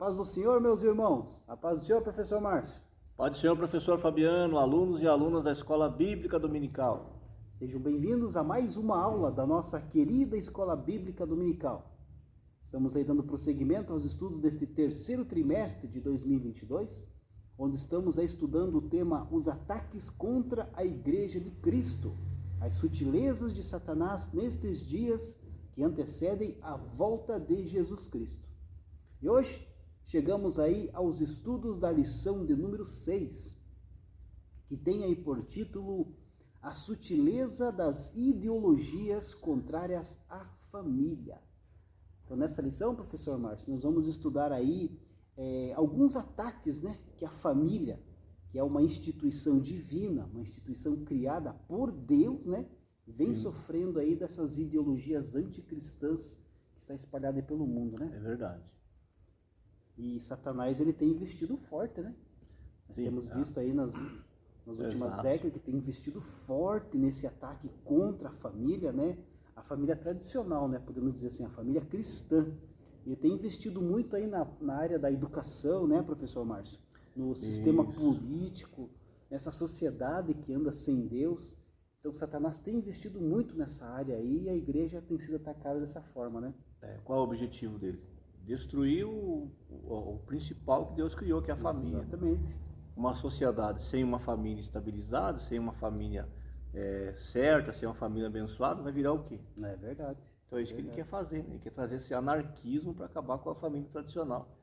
paz do Senhor, meus irmãos. A paz do Senhor, professor Márcio. Paz do Senhor, professor Fabiano, alunos e alunas da Escola Bíblica Dominical. Sejam bem-vindos a mais uma aula da nossa querida Escola Bíblica Dominical. Estamos aí dando prosseguimento aos estudos deste terceiro trimestre de 2022, onde estamos aí estudando o tema Os ataques contra a Igreja de Cristo, as sutilezas de Satanás nestes dias que antecedem a volta de Jesus Cristo. E hoje chegamos aí aos estudos da lição de número 6, que tem aí por título A Sutileza das Ideologias Contrárias à Família. Então nessa lição, professor Márcio, nós vamos estudar aí alguns ataques, né, que a família, que é uma instituição divina, uma instituição criada por Deus, né, vem sofrendo aí dessas ideologias anticristãs que está espalhada aí pelo mundo, né? É verdade. E Satanás, ele tem investido forte, né? Nós temos visto aí nas últimas décadas que tem investido forte nesse ataque contra a família, né? A família tradicional, né? Podemos dizer assim, a família cristã. Ele tem investido muito aí na área da educação, né, professor Márcio? No sistema político, nessa sociedade que anda sem Deus. Então, Satanás tem investido muito nessa área aí e a igreja tem sido atacada dessa forma, né? Qual é o objetivo dele? Destruir o principal que Deus criou, que é a família. Exatamente. Uma sociedade sem uma família estabilizada, sem uma família certa, sem uma família abençoada, vai virar o quê? É verdade. Então é isso que ele quer fazer, né? Ele quer trazer esse anarquismo para acabar com a família tradicional,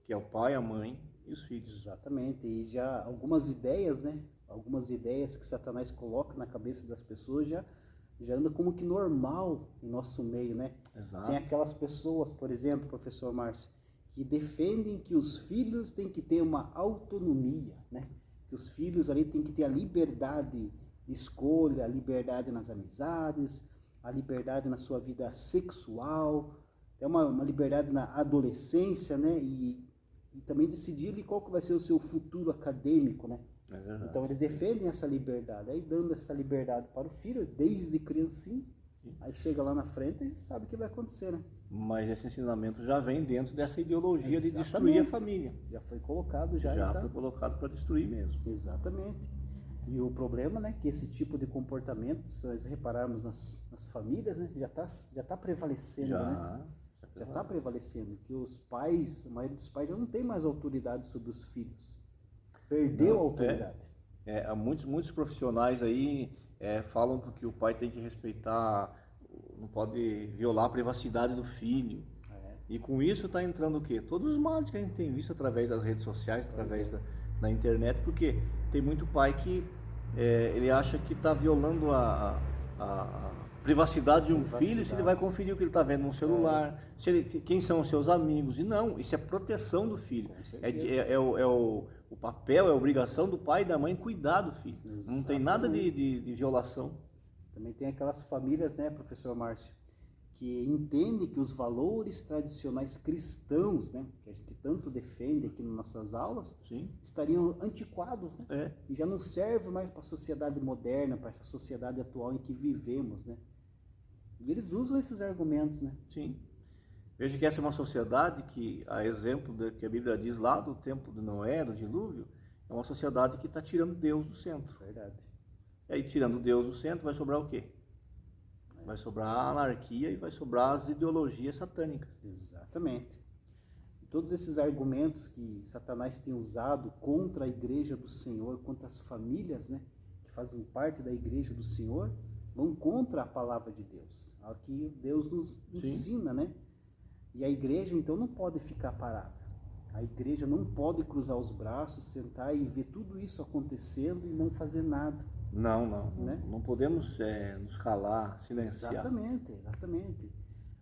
que é o pai, a mãe e os filhos. Exatamente. E já algumas ideias, né? Algumas ideias que Satanás coloca na cabeça das pessoas já anda como que normal em nosso meio, né? Exato. Tem aquelas pessoas, por exemplo, professor Márcio, que defendem que os filhos têm que ter uma autonomia, né? Que os filhos ali têm que ter a liberdade de escolha, a liberdade nas amizades, a liberdade na sua vida sexual, é uma liberdade na adolescência, né? E também decidir ali qual que vai ser o seu futuro acadêmico, né? Então eles defendem essa liberdade, aí dando essa liberdade para o filho desde criancinha, aí chega lá na frente e sabe o que vai acontecer, né? Mas esse ensinamento já vem dentro dessa ideologia de destruir a família. Já foi colocado, foi colocado para destruir mesmo. Exatamente. E o problema, né, que esse tipo de comportamento, se nós repararmos nas famílias, né, já tá prevalecendo, né? Já está prevalecendo, que os pais, a maioria dos pais já não tem mais autoridade sobre os filhos. Perdeu a autoridade. Muitos profissionais aí falam que o pai tem que respeitar, não pode violar a privacidade do filho. E com isso está entrando o quê? Todos os males que a gente tem visto através das redes sociais, através da internet, porque tem muito pai que ele acha que está violando a privacidade de um filho se ele vai conferir o que ele está vendo no celular, quem são os seus amigos. E não, isso é proteção do filho. O papel, é a obrigação do pai e da mãe cuidar do filho. Exatamente. Não tem nada de violação. Também tem aquelas famílias, né, professor Márcio, que entendem que os valores tradicionais cristãos, né, que a gente tanto defende aqui nas nossas aulas, estariam antiquados, né? E já não servem mais para a sociedade moderna, para essa sociedade atual em que vivemos, né? E eles usam esses argumentos, né? Sim. Veja que essa é uma sociedade que, a exemplo do que a Bíblia diz lá do tempo de Noé, do dilúvio, é uma sociedade que está tirando Deus do centro. Verdade. E aí, tirando Deus do centro, vai sobrar o quê? Vai sobrar a anarquia e vai sobrar as ideologias satânicas. Exatamente. E todos esses argumentos que Satanás tem usado contra a igreja do Senhor, contra as famílias, né, que fazem parte da igreja do Senhor, vão contra a palavra de Deus. É o que Deus nos ensina, né? E a igreja, então, não pode ficar parada. A igreja não pode cruzar os braços, sentar e ver tudo isso acontecendo e não fazer nada. Não podemos nos calar, silenciar. Exatamente.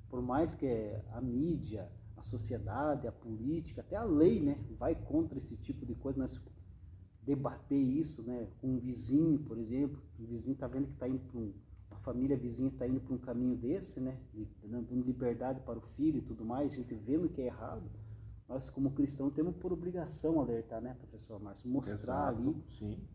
Por mais que a mídia, a sociedade, a política, até a lei, né, vai contra esse tipo de coisa, nós debater isso, né, com um vizinho, por exemplo, o vizinho está vendo que está indo para a família vizinha está indo para um caminho desse, né, dando liberdade para o filho e tudo mais, a gente vendo que é errado, nós como cristãos temos por obrigação alertar, né, professor Márcio, mostrar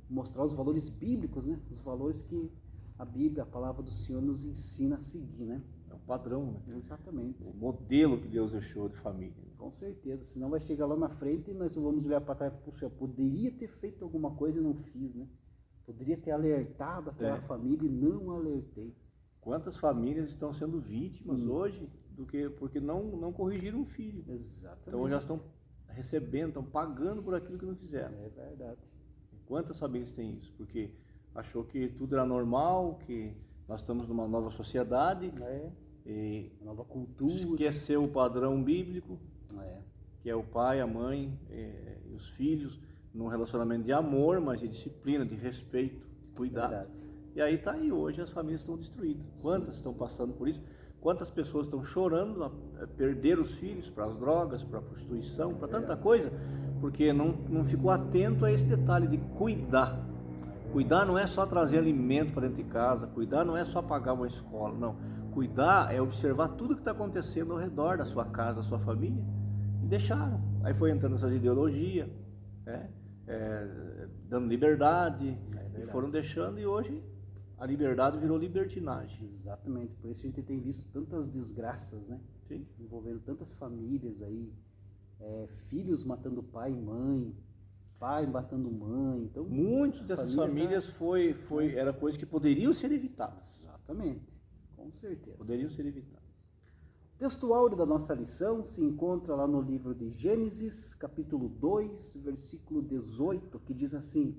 mostrar os valores bíblicos, né, os valores que a Bíblia, a palavra do Senhor nos ensina a seguir, né. padrão, né? Exatamente. O modelo que Deus deixou de família. Com certeza, senão vai chegar lá na frente e nós vamos olhar para trás, puxa, poderia ter feito alguma coisa e não fiz, né? Poderia ter alertado aquela família e não alertei. Quantas famílias estão sendo vítimas hoje porque não corrigiram o filho. Exatamente. Então já estão recebendo, estão pagando por aquilo que não fizeram. É verdade. Quantas famílias têm isso? Porque achou que tudo era normal, que nós estamos numa nova sociedade. E uma nova cultura. Esqueceu o padrão bíblico, que é o pai, a mãe e os filhos, num relacionamento de amor, mas de disciplina, de respeito, de cuidado. Verdade. E aí está aí, hoje as famílias estão destruídas. Quantas estão passando por isso? Quantas pessoas estão chorando a perder os filhos para as drogas, para a prostituição, para tanta coisa, porque não ficou atento a esse detalhe de cuidar. Cuidar não é só trazer alimento para dentro de casa, cuidar não é só pagar uma escola, não. Cuidar é observar tudo que está acontecendo ao redor da sua casa, da sua família, e deixaram. Aí foi entrando essa ideologia, dando liberdade, e foram deixando, e hoje a liberdade virou libertinagem. Exatamente, por isso a gente tem visto tantas desgraças, né? Sim. Envolvendo tantas famílias aí, filhos matando pai e mãe, pai matando mãe. Então, muitas dessas famílias era coisa que poderiam ser evitadas. Exatamente, com certeza. Poderiam ser evitadas. O texto áureo da nossa lição se encontra lá no livro de Gênesis, capítulo 2, versículo 18, que diz assim: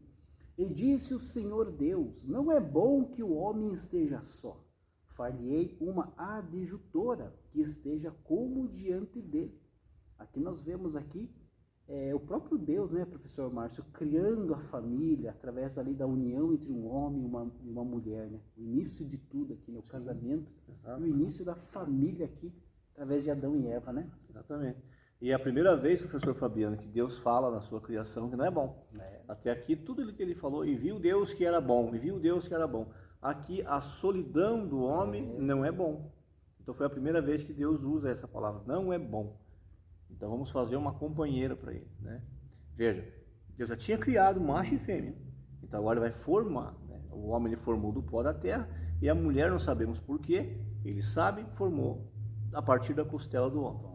E disse o Senhor Deus, não é bom que o homem esteja só. Far-lhe-ei uma adjutora que esteja como diante dele. Aqui nós vemos o próprio Deus, né, professor Márcio, criando a família através ali da união entre um homem e uma mulher, né? O início de tudo aqui, né? O casamento, e o início da família aqui, através de Adão e Eva, né? Exatamente. E é a primeira vez, professor Fabiano, que Deus fala na sua criação que não é bom. Até aqui, tudo que ele falou, e viu Deus que era bom, e viu Deus que era bom. Aqui, a solidão do homem não é bom. Então, foi a primeira vez que Deus usa essa palavra, não é bom. Então, vamos fazer uma companheira para ele, né? Veja, Deus já tinha criado macho e fêmea. Então, agora ele vai formar, né? O homem ele formou do pó da terra, e a mulher, não sabemos porquê, ele sabe, formou a partir da costela do homem.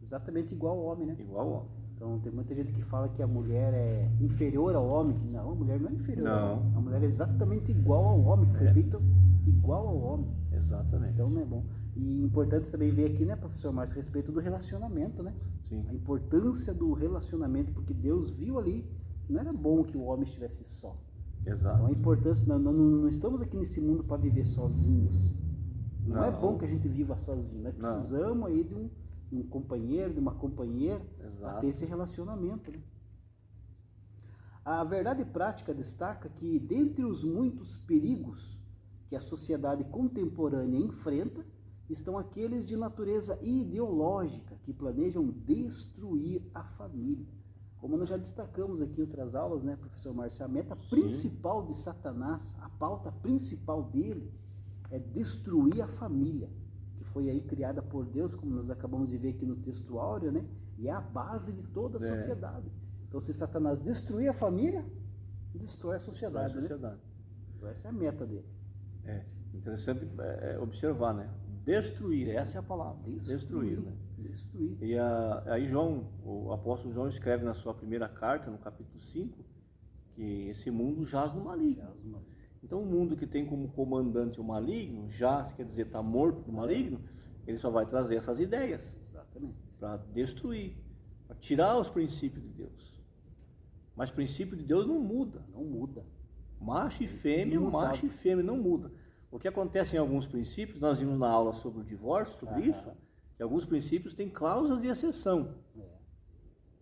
Exatamente igual ao homem, né? Igual ao homem. Então, tem muita gente que fala que a mulher é inferior ao homem. Não, a mulher não é inferior ao homem. A mulher é exatamente igual ao homem, que foi feita igual ao homem. Exatamente. Então, não é bom. E importante também ver aqui, né, professor Márcio, a respeito do relacionamento, né? Sim. A importância do relacionamento, porque Deus viu ali que não era bom que o homem estivesse só. Exato. Então, a importância, não estamos aqui nesse mundo para viver sozinhos. Não é bom que a gente viva sozinho. Nós precisamos aí de um companheiro, de uma companheira, para ter esse relacionamento, né? A verdade prática destaca que, dentre os muitos perigos que a sociedade contemporânea enfrenta, estão aqueles de natureza ideológica que planejam destruir a família. Como nós já destacamos aqui em outras aulas, né, professor Márcio, a meta principal de Satanás, a pauta principal dele é destruir a família, que foi aí criada por Deus, como nós acabamos de ver aqui no texto áureo, né? E é a base de toda a sociedade. Então, se Satanás destruir a família, destrói a sociedade, né? Então, essa é a meta dele. Interessante observar, né? Destruir, essa é a palavra. Destruir, né? Destruir. E aí o apóstolo João escreve na sua primeira carta, no capítulo 5, que esse mundo jaz no maligno. Então, o mundo que tem como comandante o maligno, quer dizer, está morto do maligno, ele só vai trazer essas ideias. Exatamente. Para destruir, para tirar os princípios de Deus. Mas o princípio de Deus não muda. Não muda. Macho e fêmea, macho e fêmea, não muda. O que acontece em alguns princípios, nós vimos na aula sobre o divórcio, sobre isso, que alguns princípios têm cláusulas de exceção.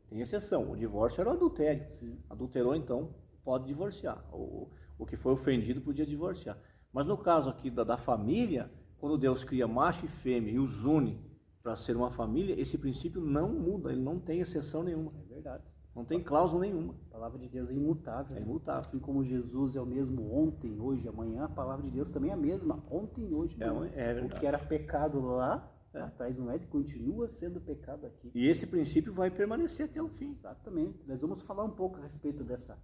Tem exceção. O divórcio era o adultério. Adulterou, então, pode divorciar. O que foi ofendido podia divorciar. Mas no caso aqui da família, quando Deus cria macho e fêmea e os une para ser uma família, esse princípio não muda, ele não tem exceção nenhuma. É verdade. Não tem cláusula nenhuma. A palavra de Deus é imutável. É imutável. Assim como Jesus é o mesmo ontem, hoje, amanhã, a palavra de Deus também é a mesma, ontem, hoje, amanhã. É verdade. O que era pecado lá atrás não é, continua sendo pecado aqui. E esse princípio vai permanecer até o fim. Exatamente. Nós vamos falar um pouco a respeito dessa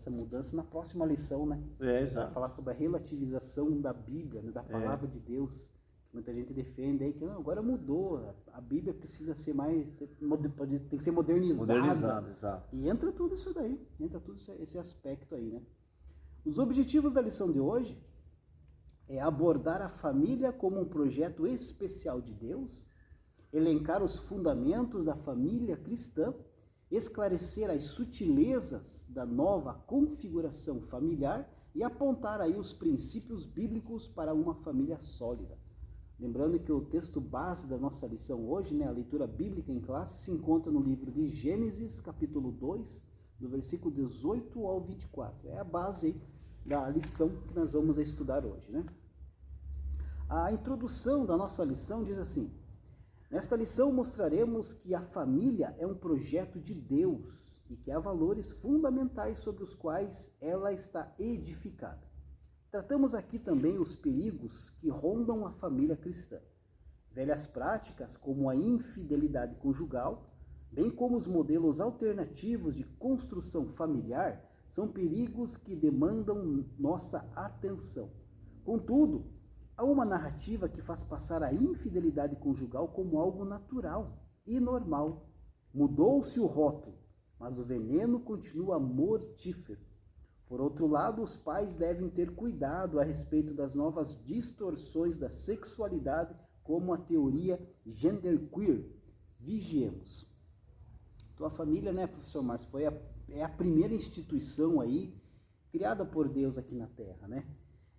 mudança na próxima lição, né? Exato. Vai falar sobre a relativização da Bíblia, né? Da palavra de Deus, Muita gente defende aí que não, agora mudou, a Bíblia precisa ser mais, tem que ser modernizada. Modernizado, exato. E entra tudo isso daí, entra tudo esse aspecto aí, né? Os objetivos da lição de hoje é abordar a família como um projeto especial de Deus, elencar os fundamentos da família cristã, esclarecer as sutilezas da nova configuração familiar e apontar aí os princípios bíblicos para uma família sólida. Lembrando que o texto base da nossa lição hoje, né, a leitura bíblica em classe, se encontra no livro de Gênesis, capítulo 2, do versículo 18 ao 24. É a base aí da lição que nós vamos estudar hoje, né? A introdução da nossa lição diz assim: nesta lição mostraremos que a família é um projeto de Deus e que há valores fundamentais sobre os quais ela está edificada. Tratamos aqui também os perigos que rondam a família cristã. Velhas práticas como a infidelidade conjugal, bem como os modelos alternativos de construção familiar, são perigos que demandam nossa atenção. Contudo, há uma narrativa que faz passar a infidelidade conjugal como algo natural e normal. Mudou-se o rótulo, mas o veneno continua mortífero. Por outro lado, os pais devem ter cuidado a respeito das novas distorções da sexualidade, como a teoria genderqueer. Vigiemos. Então a família, né, professor Márcio, é a primeira instituição aí criada por Deus aqui na Terra, né?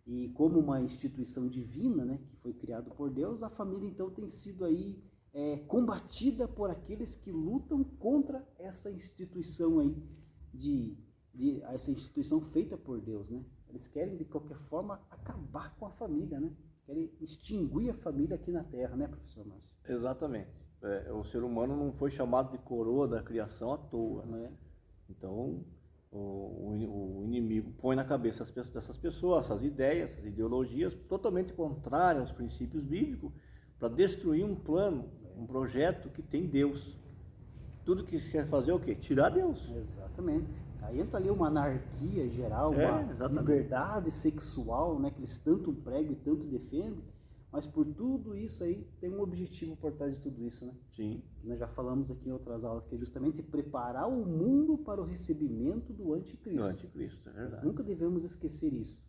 E como uma instituição divina, né, que foi criada por Deus, a família então tem sido aí combatida por aqueles que lutam contra essa instituição aí essa instituição feita por Deus, né? Eles querem de qualquer forma acabar com a família, né? Querem extinguir a família aqui na Terra, né, professor Márcio? Exatamente. O ser humano não foi chamado de coroa da criação à toa, né? Então, o inimigo põe na cabeça dessas pessoas essas ideias, essas ideologias totalmente contrárias aos princípios bíblicos para destruir um plano, um projeto que tem Deus. Tudo que se quer fazer é o quê? Tirar Deus. Exatamente. Aí entra ali uma anarquia geral, uma liberdade sexual, né, que eles tanto pregam e tanto defendem, mas por tudo isso aí tem um objetivo por trás de tudo isso, né? Sim. Que nós já falamos aqui em outras aulas, que é justamente preparar o mundo para o recebimento do anticristo. Do anticristo, é verdade. Nós nunca devemos esquecer isso.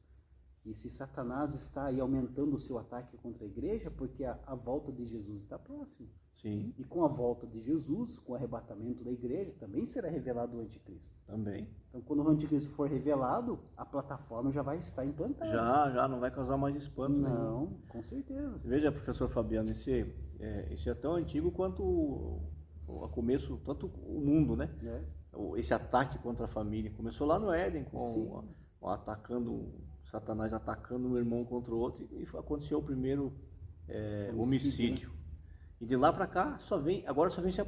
Que se Satanás está aí aumentando o seu ataque contra a igreja, porque a volta de Jesus está próxima. Sim. E com a volta de Jesus, com o arrebatamento da igreja, também será revelado o anticristo. Também. Então, quando o anticristo for revelado, a plataforma já vai estar implantada. Já não vai causar mais espanto. Não, nenhum. Com certeza. Veja, professor Fabiano, esse é tão antigo quanto o começo, tanto o mundo, né? Esse ataque contra a família. Começou lá no Éden, com Satanás atacando um irmão contra o outro, e aconteceu o primeiro homicídio. Né? E de lá para cá, agora só vem se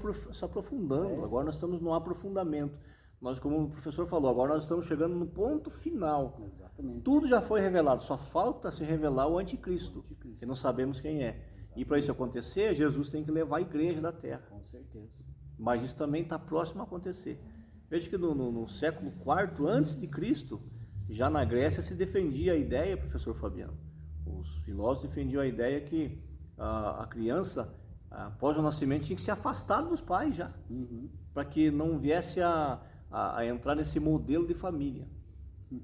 aprofundando. Agora nós estamos no aprofundamento. Nós, como o professor falou, agora nós estamos chegando no ponto final. Exatamente. Tudo já foi revelado, só falta se revelar o anticristo. E não sabemos quem é. Exatamente. E para isso acontecer, Jesus tem que levar a igreja da terra. Com certeza. Mas isso também está próximo a acontecer. Veja que no século IV antes de Cristo, já na Grécia se defendia a ideia, professor Fabiano. Os filósofos defendiam a ideia que a criança, após o nascimento, tinha que se afastar dos pais já. Para que não viesse a entrar nesse modelo de família.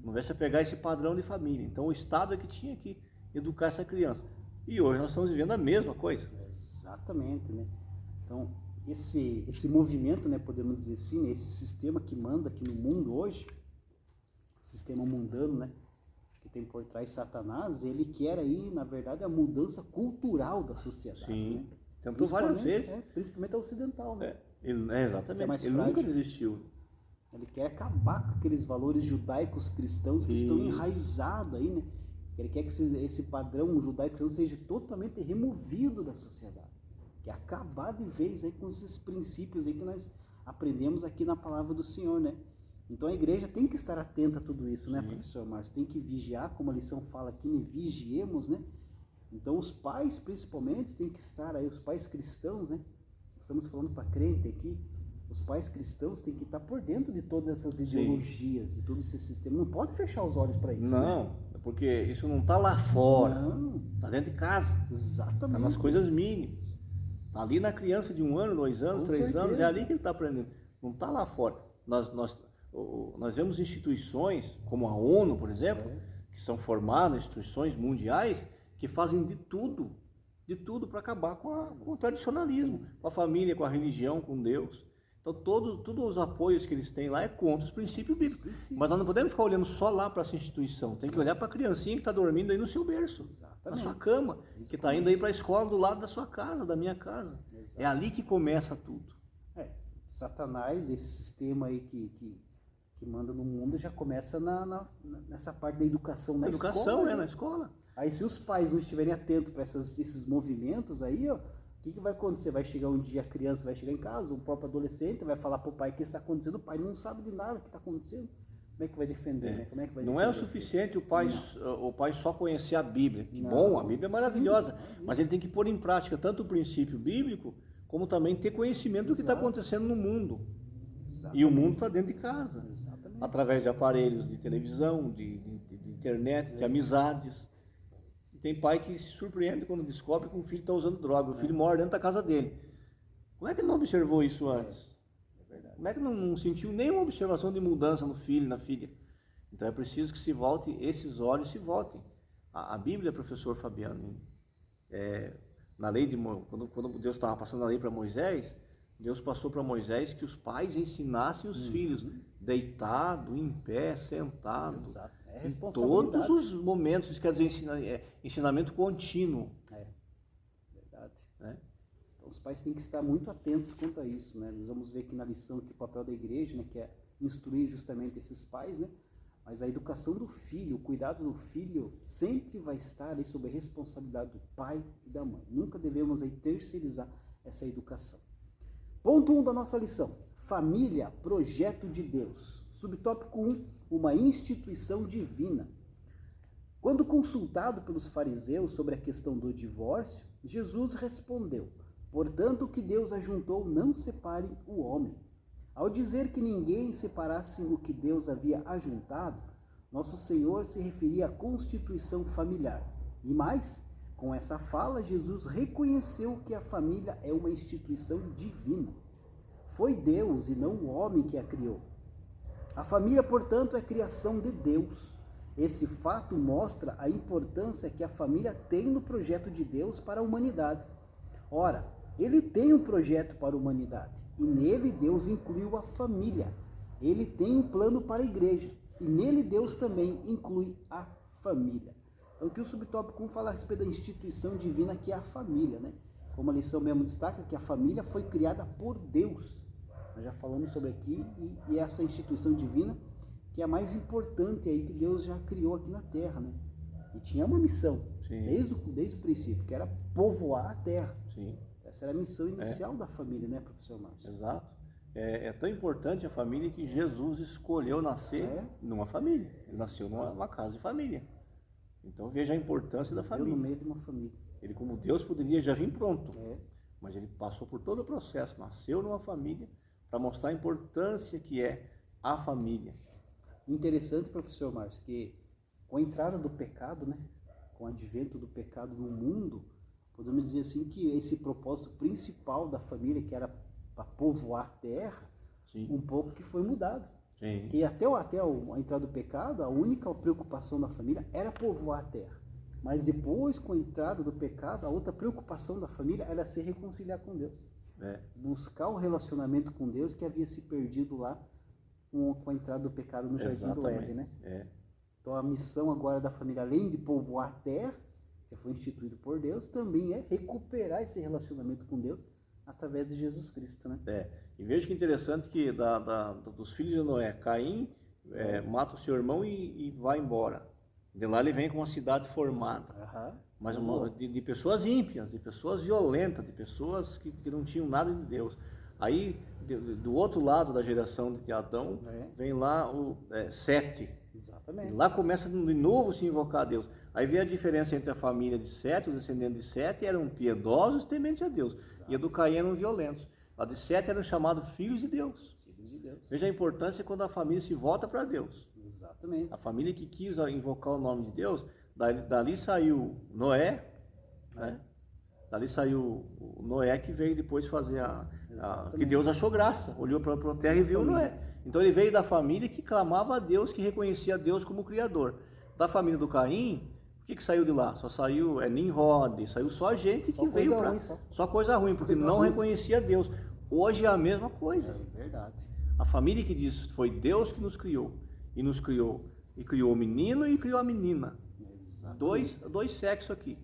Não viesse a pegar esse padrão de família. Então o Estado é que tinha que educar essa criança. E hoje nós estamos vivendo a mesma coisa. Exatamente, né? Então, esse movimento, né, podemos dizer assim, né, esse sistema que manda aqui no mundo hoje, sistema mundano, né, que tem por trás Satanás, ele quer aí, na verdade, a mudança cultural da sociedade. Sim, né? tentou várias vezes. Principalmente a ocidental, né? Exatamente, ele nunca desistiu. Ele quer acabar com aqueles valores judaicos cristãos que estão enraizados aí, né? Ele quer que esse padrão judaico-cristão seja totalmente removido da sociedade. Quer acabar de vez aí com esses princípios aí que nós aprendemos aqui na palavra do Senhor, né? Então a igreja tem que estar atenta a tudo isso, né, professor Márcio? Tem que vigiar, como a lição fala aqui, né? Vigiemos, né? Então os pais, principalmente, têm que estar aí, os pais cristãos, né? Estamos falando para crente aqui, Os pais cristãos têm que estar por dentro de todas essas ideologias, de todo esse sistema. Não pode fechar os olhos para isso. Não, né? porque isso não está lá fora. Não. Está dentro de casa. Exatamente. Está nas coisas mínimas. Está ali na criança de 1 ano, 2 anos, Com 3 certeza. anos. É ali que ele está aprendendo. Não está lá fora. Nós vemos instituições, como a ONU, por exemplo, que são formadas, instituições mundiais, que fazem de tudo para acabar com o tradicionalismo, com a família, com a religião, com Deus. Então, todos os apoios que eles têm lá é contra os princípios bíblicos. Mas nós não podemos ficar olhando só lá para essa instituição. Tem que olhar para a criancinha que está dormindo aí no seu berço, na sua cama, que está indo aí para a escola do lado da sua casa, da minha casa. Exato. É ali que começa tudo. Satanás, esse sistema aí que manda no mundo, já começa nessa parte da educação na escola. Educação, na escola. Aí, se os pais não estiverem atentos para esses movimentos aí, ó, o que vai acontecer? Vai chegar um dia, a criança vai chegar em casa, o próprio adolescente vai falar para o pai o que está acontecendo, o pai não sabe de nada que está acontecendo. Como é que vai defender, né? Como é que vai não é o suficiente o pai só conhecer a Bíblia. Que bom, a Bíblia é maravilhosa, mas ele tem que pôr em prática tanto o princípio bíblico, como também ter conhecimento do que está acontecendo no mundo. Exatamente. E o mundo está dentro de casa. Exatamente. Através de aparelhos de televisão, de internet, de amizades. Tem pai que se surpreende quando descobre que o filho está usando droga. O filho mora dentro da casa dele. Como é que ele não observou isso antes? É verdade. Como é que não sentiu nenhuma observação de mudança no filho, na filha? Então é preciso que esses olhos se voltem. A Bíblia, professor Fabiano, na lei quando Deus estava passando a lei para Moisés, Deus passou para Moisés que os pais ensinassem os filhos, deitado, em pé, sentado. Exato. É responsabilidade. Em todos os momentos, isso quer dizer ensinamento contínuo. Verdade. Então os pais têm que estar muito atentos quanto a isso, né? Nós vamos ver aqui na lição que o papel da igreja, né, que é instruir justamente esses pais, né? Mas a educação do filho, o cuidado do filho sempre vai estar aí sob a responsabilidade do pai e da mãe. Nunca devemos aí terceirizar essa educação. Ponto 1 da nossa lição. Família, projeto de Deus. Subtópico 1, uma instituição divina. Quando consultado pelos fariseus sobre a questão do divórcio, Jesus respondeu: portanto, o que Deus ajuntou, não separe o homem. Ao dizer que ninguém separasse o que Deus havia ajuntado, nosso Senhor se referia à constituição familiar. E mais, com essa fala, Jesus reconheceu que a família é uma instituição divina. Foi Deus e não o homem que a criou. A família, portanto, é criação de Deus. Esse fato mostra a importância que a família tem no projeto de Deus para a humanidade. Ora, ele tem um projeto para a humanidade, e nele Deus incluiu a família. Ele tem um plano para a igreja, e nele Deus também inclui a família. Então, aqui o subtópico 1 fala a respeito da instituição divina, que é a família, né? Como a lição mesmo destaca, que a família foi criada por Deus. Nós já falamos sobre aqui, e essa instituição divina, que é a mais importante aí que Deus já criou aqui na Terra, né? E tinha uma missão, desde o princípio, que era povoar a Terra. Sim. Essa era a missão inicial da família, né, professor Márcio? Exato. É tão importante a família que Jesus escolheu nascer numa família. Ele nasceu numa casa de família. Então veja a importância da família. No meio de uma família. Ele, como Deus, poderia já vir pronto. Mas ele passou por todo o processo, nasceu numa família, para mostrar a importância que é a família. Interessante, professor Márcio, que com a entrada do pecado, né, com o advento do pecado no mundo, podemos dizer assim que esse propósito principal da família, que era para povoar a terra, um pouco que foi mudado. Sim. Que até a entrada do pecado, a única preocupação da família era povoar a terra. Mas depois, com a entrada do pecado, a outra preocupação da família era se reconciliar com Deus. Buscar o relacionamento com Deus que havia se perdido lá com a entrada do pecado no Jardim do Éden, né? Então a missão agora da família, além de povoar a terra, que foi instituído por Deus, também é recuperar esse relacionamento com Deus através de Jesus Cristo, né? E veja que interessante que dos filhos de Noé, Caim mata o seu irmão e vai embora. De lá ele vem com uma cidade formada, mas de pessoas ímpias, de pessoas violentas, de pessoas que não tinham nada de Deus. Aí, do outro lado da geração de Adão, vem lá o Sete. Exatamente. E lá começa de novo se invocar a Deus. Aí vem a diferença entre a família de Sete, os descendentes de Sete eram piedosos, tementes a Deus. Exato. E a do Caim eram violentos. Lá de Sete eram chamados filhos de Deus. Filhos de Deus. Veja a importância quando a família se volta para Deus. Exatamente. A família que quis invocar o nome de Deus, dali saiu Noé, né? Dali saiu o Noé que veio depois fazer que Deus achou graça, olhou para a terra e viu Noé. Então ele veio da família que clamava a Deus, que reconhecia a Deus como Criador. Da família do Caim, o que saiu de lá? Só saiu Nimrod, saiu só gente que veio para... Só coisa ruim, porque não reconhecia Deus. Hoje é a mesma coisa. É verdade. A família que diz foi Deus que nos criou, e criou o menino e criou a menina. Dois sexos aqui.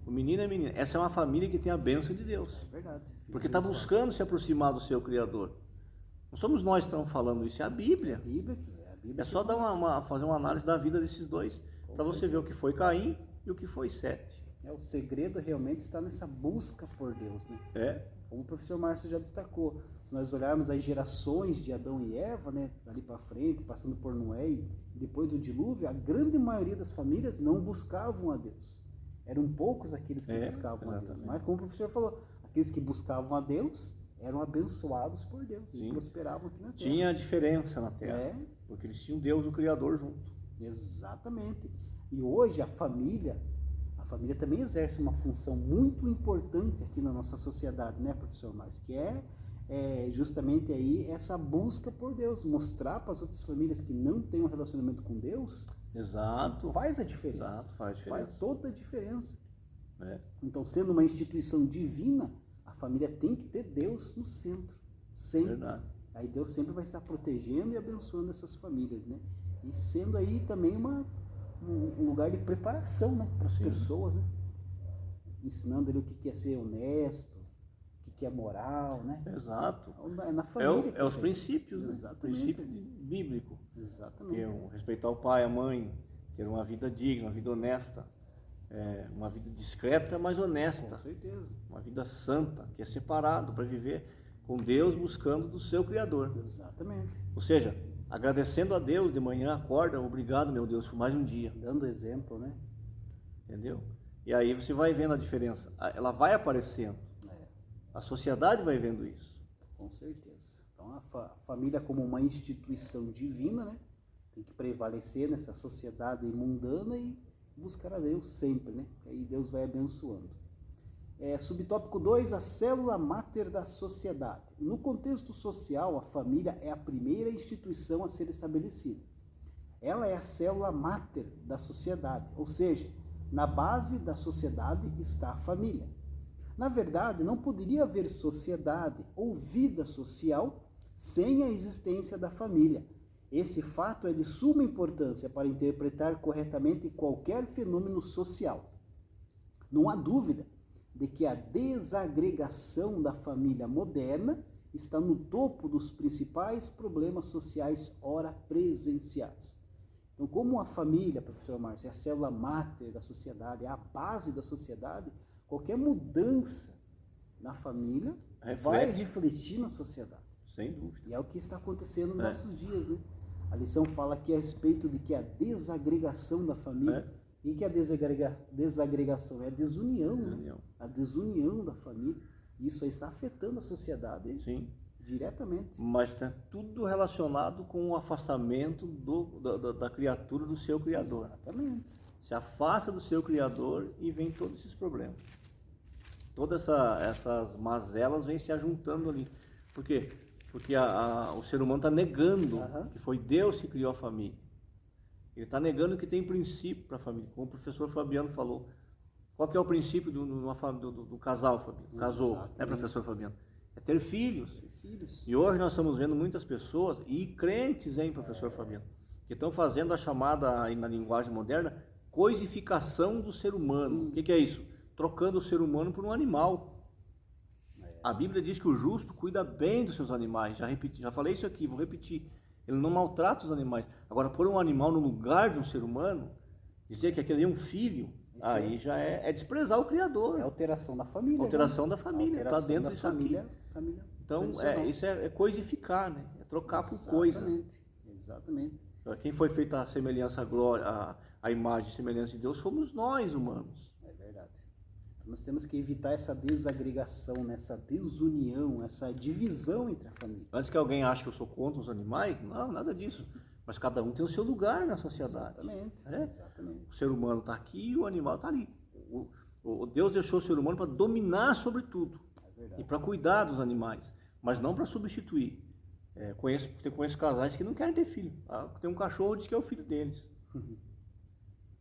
O menino e a menina. Essa é uma família que tem a bênção de Deus. É verdade. Porque está buscando se aproximar do seu Criador. Não somos nós que estamos falando isso, é a Bíblia. A Bíblia É só fazer uma análise da vida desses dois, para você ver o que foi Caim e o que foi Sete. O segredo realmente está nessa busca por Deus, né? Como o professor Márcio já destacou, se nós olharmos as gerações de Adão e Eva, né, dali para frente, passando por Noé e depois do dilúvio, a grande maioria das famílias não buscavam a Deus. Eram poucos aqueles que buscavam a Deus. Mas como o professor falou, aqueles que buscavam a Deus eram abençoados por Deus e prosperavam aqui na terra. Tinha diferença na terra, porque eles tinham Deus, o Criador, junto. Exatamente. E hoje a família também exerce uma função muito importante aqui na nossa sociedade, né, professor Márcio? Que é justamente aí essa busca por Deus, mostrar para as outras famílias que não têm um relacionamento com Deus. Exato. Faz a diferença. Exato, faz diferença. Faz toda a diferença. Então, sendo uma instituição divina, a família tem que ter Deus no centro, sempre. Verdade. Aí Deus sempre vai estar protegendo e abençoando essas famílias, né? E sendo aí também um lugar de preparação, né, para as pessoas, né? Ensinando ele o que é ser honesto, o que é moral, né? Exato. É na família. É os princípios, né? Exatamente. Princípio bíblico. Exatamente. Que é respeitar o pai, a mãe, ter uma vida digna, uma vida honesta, uma vida discreta, mas honesta. Com certeza. Uma vida santa, que é separado para viver com Deus, buscando do seu Criador. Exatamente. Ou seja, agradecendo a Deus de manhã, acorda, obrigado, meu Deus, por mais um dia. Dando exemplo, né? Entendeu? E aí você vai vendo a diferença. Ela vai aparecendo. A sociedade vai vendo isso. Com certeza. Então a família como uma instituição divina, né? Tem que prevalecer nessa sociedade mundana e buscar a Deus sempre, né? Aí Deus vai abençoando. Subtópico 2, a célula máter da sociedade. No contexto social, a família é a primeira instituição a ser estabelecida. Ela é a célula máter da sociedade, ou seja, na base da sociedade está a família. Na verdade, não poderia haver sociedade ou vida social sem a existência da família. Esse fato é de suma importância para interpretar corretamente qualquer fenômeno social. Não há dúvida de que a desagregação da família moderna está no topo dos principais problemas sociais ora presenciados. Então, como a família, professor Márcio, é a célula máter da sociedade, é a base da sociedade, qualquer mudança na família vai refletir na sociedade. Sem dúvida. E é o que está acontecendo nos nossos dias, né? A lição fala aqui a respeito de que a desagregação da família, e que a desagregação é a desunião, né? A desunião da família. Isso aí está afetando a sociedade diretamente. Mas está tudo relacionado com o afastamento da criatura do seu Criador. Exatamente. Se afasta do seu Criador e vem todos esses problemas. Todas essas mazelas vêm se ajuntando ali. Por quê? Porque o ser humano está negando que foi Deus que criou a família. Ele está negando que tem princípio para a família. Como o professor Fabiano falou. Qual que é o princípio do casal, Fabiano? Casou, professor Fabiano? É ter filhos. E hoje nós estamos vendo muitas pessoas, e crentes, professor Fabiano, que estão fazendo a chamada, aí na linguagem moderna, coisificação do ser humano. O que é isso? Trocando o ser humano por um animal. A Bíblia diz que o justo cuida bem dos seus animais. Já falei isso aqui, vou repetir. Ele não maltrata os animais. Agora, pôr um animal no lugar de um ser humano, dizer que aquele é um filho, aí já é desprezar o Criador. É alteração da família. Alteração da família. Está dentro disso família, aqui. Então, isso é coisificar, né? É trocar por coisa. Exatamente. Quem foi feita a semelhança, a imagem e semelhança de Deus, somos nós, humanos. É verdade. Então nós temos que evitar essa desagregação, né? Essa desunião, essa divisão entre a família. Antes que alguém ache que eu sou contra os animais, não, nada disso. Mas cada um tem o seu lugar na sociedade. Exatamente, É? exatamente. O ser humano está aqui e o animal está ali. O Deus deixou o ser humano para dominar sobre tudo. É verdade. E para cuidar dos animais, mas não para substituir. Conheço casais que não querem ter filho. Tem um cachorro e diz que é o filho deles.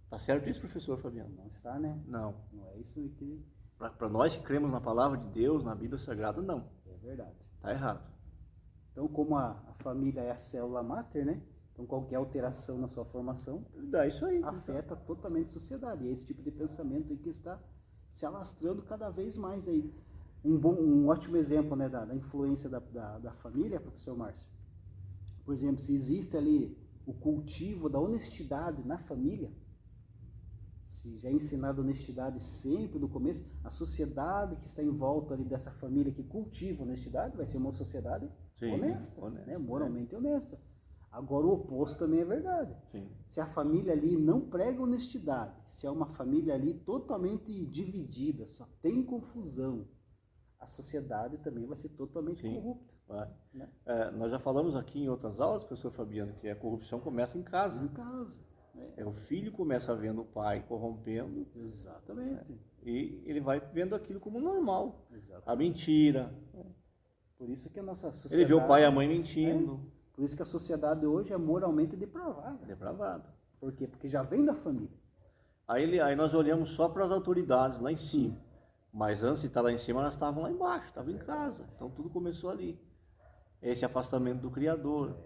Tá certo isso, professor Fabiano? Não está, né? Não. Não é isso que... Para nós que cremos na palavra de Deus, na Bíblia Sagrada, não. É verdade. Tá errado. Então, como a família é a célula máter, né? Então, qualquer alteração na sua formação Dá isso aí. afeta totalmente a sociedade. E é esse tipo de pensamento aí que está se alastrando cada vez mais aí. Um ótimo exemplo, né, da influência da família, professor Márcio. Por exemplo, se existe ali o cultivo da honestidade na família, se já é ensinado honestidade sempre no começo, a sociedade que está em volta ali dessa família que cultiva honestidade vai ser uma sociedade honesta, né? Moralmente honesta. Agora o oposto também é verdade. Sim. Se a família ali não prega honestidade, se é uma família ali totalmente dividida, só tem confusão, a sociedade também vai ser totalmente corrupta. Né? Nós já falamos aqui em outras aulas, professor Fabiano, que a corrupção começa em casa. Em casa. O filho começa vendo o pai corrompendo. Exatamente. E ele vai vendo aquilo como normal. Exatamente. A mentira. Por isso que a nossa sociedade... Ele vê o pai e a mãe mentindo. Por isso que a sociedade hoje é moralmente depravada. Depravada. Por quê? Porque já vem da família. Aí nós olhamos só para as autoridades lá em cima. Mas antes de estar lá em cima, elas estavam lá embaixo, estavam em casa. Então tudo começou ali. Esse afastamento do Criador.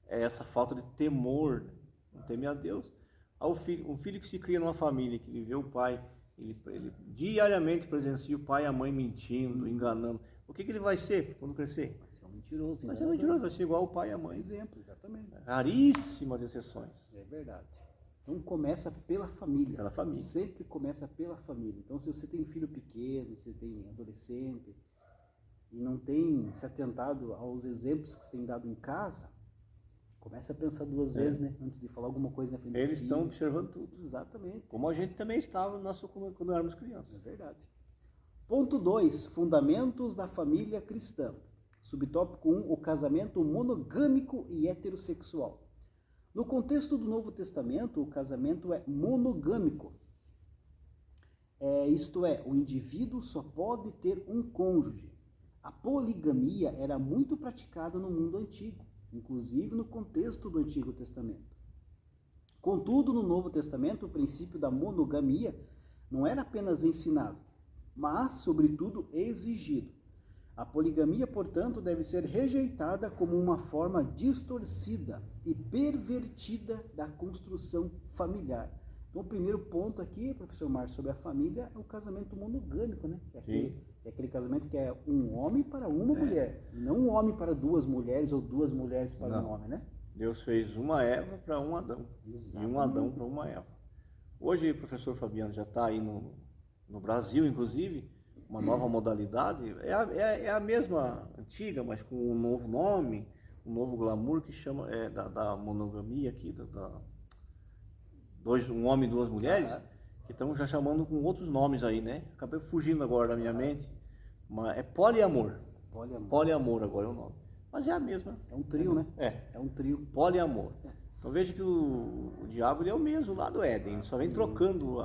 É essa falta de temor, não teme a Deus. Um filho que se cria numa família, que ele vê o pai, ele diariamente presencia o pai e a mãe mentindo, enganando. O que ele vai ser quando crescer? Vai ser um mentiroso. Vai ser um mentiroso, vai ser igual o pai e a mãe. Exemplo, exatamente. Raríssimas exceções. É verdade. Então começa pela família. Pela família. Sempre começa pela família. Então se você tem filho pequeno, você tem adolescente, e não tem se atentado aos exemplos que você tem dado em casa, começa a pensar duas vezes, né? Antes de falar alguma coisa na frente do filho. Eles estão observando tudo. Exatamente. Como a gente também estava quando éramos crianças. É verdade. Ponto 2. Fundamentos da família cristã. Subtópico 1. O casamento monogâmico e heterossexual. No contexto do Novo Testamento, o casamento é monogâmico. Isto é, o indivíduo só pode ter um cônjuge. A poligamia era muito praticada no mundo antigo, inclusive no contexto do Antigo Testamento. Contudo, no Novo Testamento, o princípio da monogamia não era apenas ensinado, mas, sobretudo, exigido. A poligamia, portanto, deve ser rejeitada como uma forma distorcida e pervertida da construção familiar. Então, o primeiro ponto aqui, professor Márcio, sobre a família é o casamento monogâmico, né? É aquele casamento que é um homem para uma mulher, e não um homem para duas mulheres ou duas mulheres para um homem, né? Deus fez uma Eva para um Adão. Exatamente. E um Adão para uma Eva. Hoje, o professor Fabiano já está aí no Brasil, inclusive, uma nova modalidade. É a mesma antiga, mas com um novo nome, um novo glamour que chama da monogamia aqui, um homem e duas mulheres, que estão já chamando com outros nomes aí, né? Acabei fugindo agora da minha mente, mas é poliamor. Poliamor agora é o nome. Mas é a mesma. É um trio, né? É um trio. Poliamor. Então veja que o diabo ele é o mesmo lá do Éden, ele só vem trocando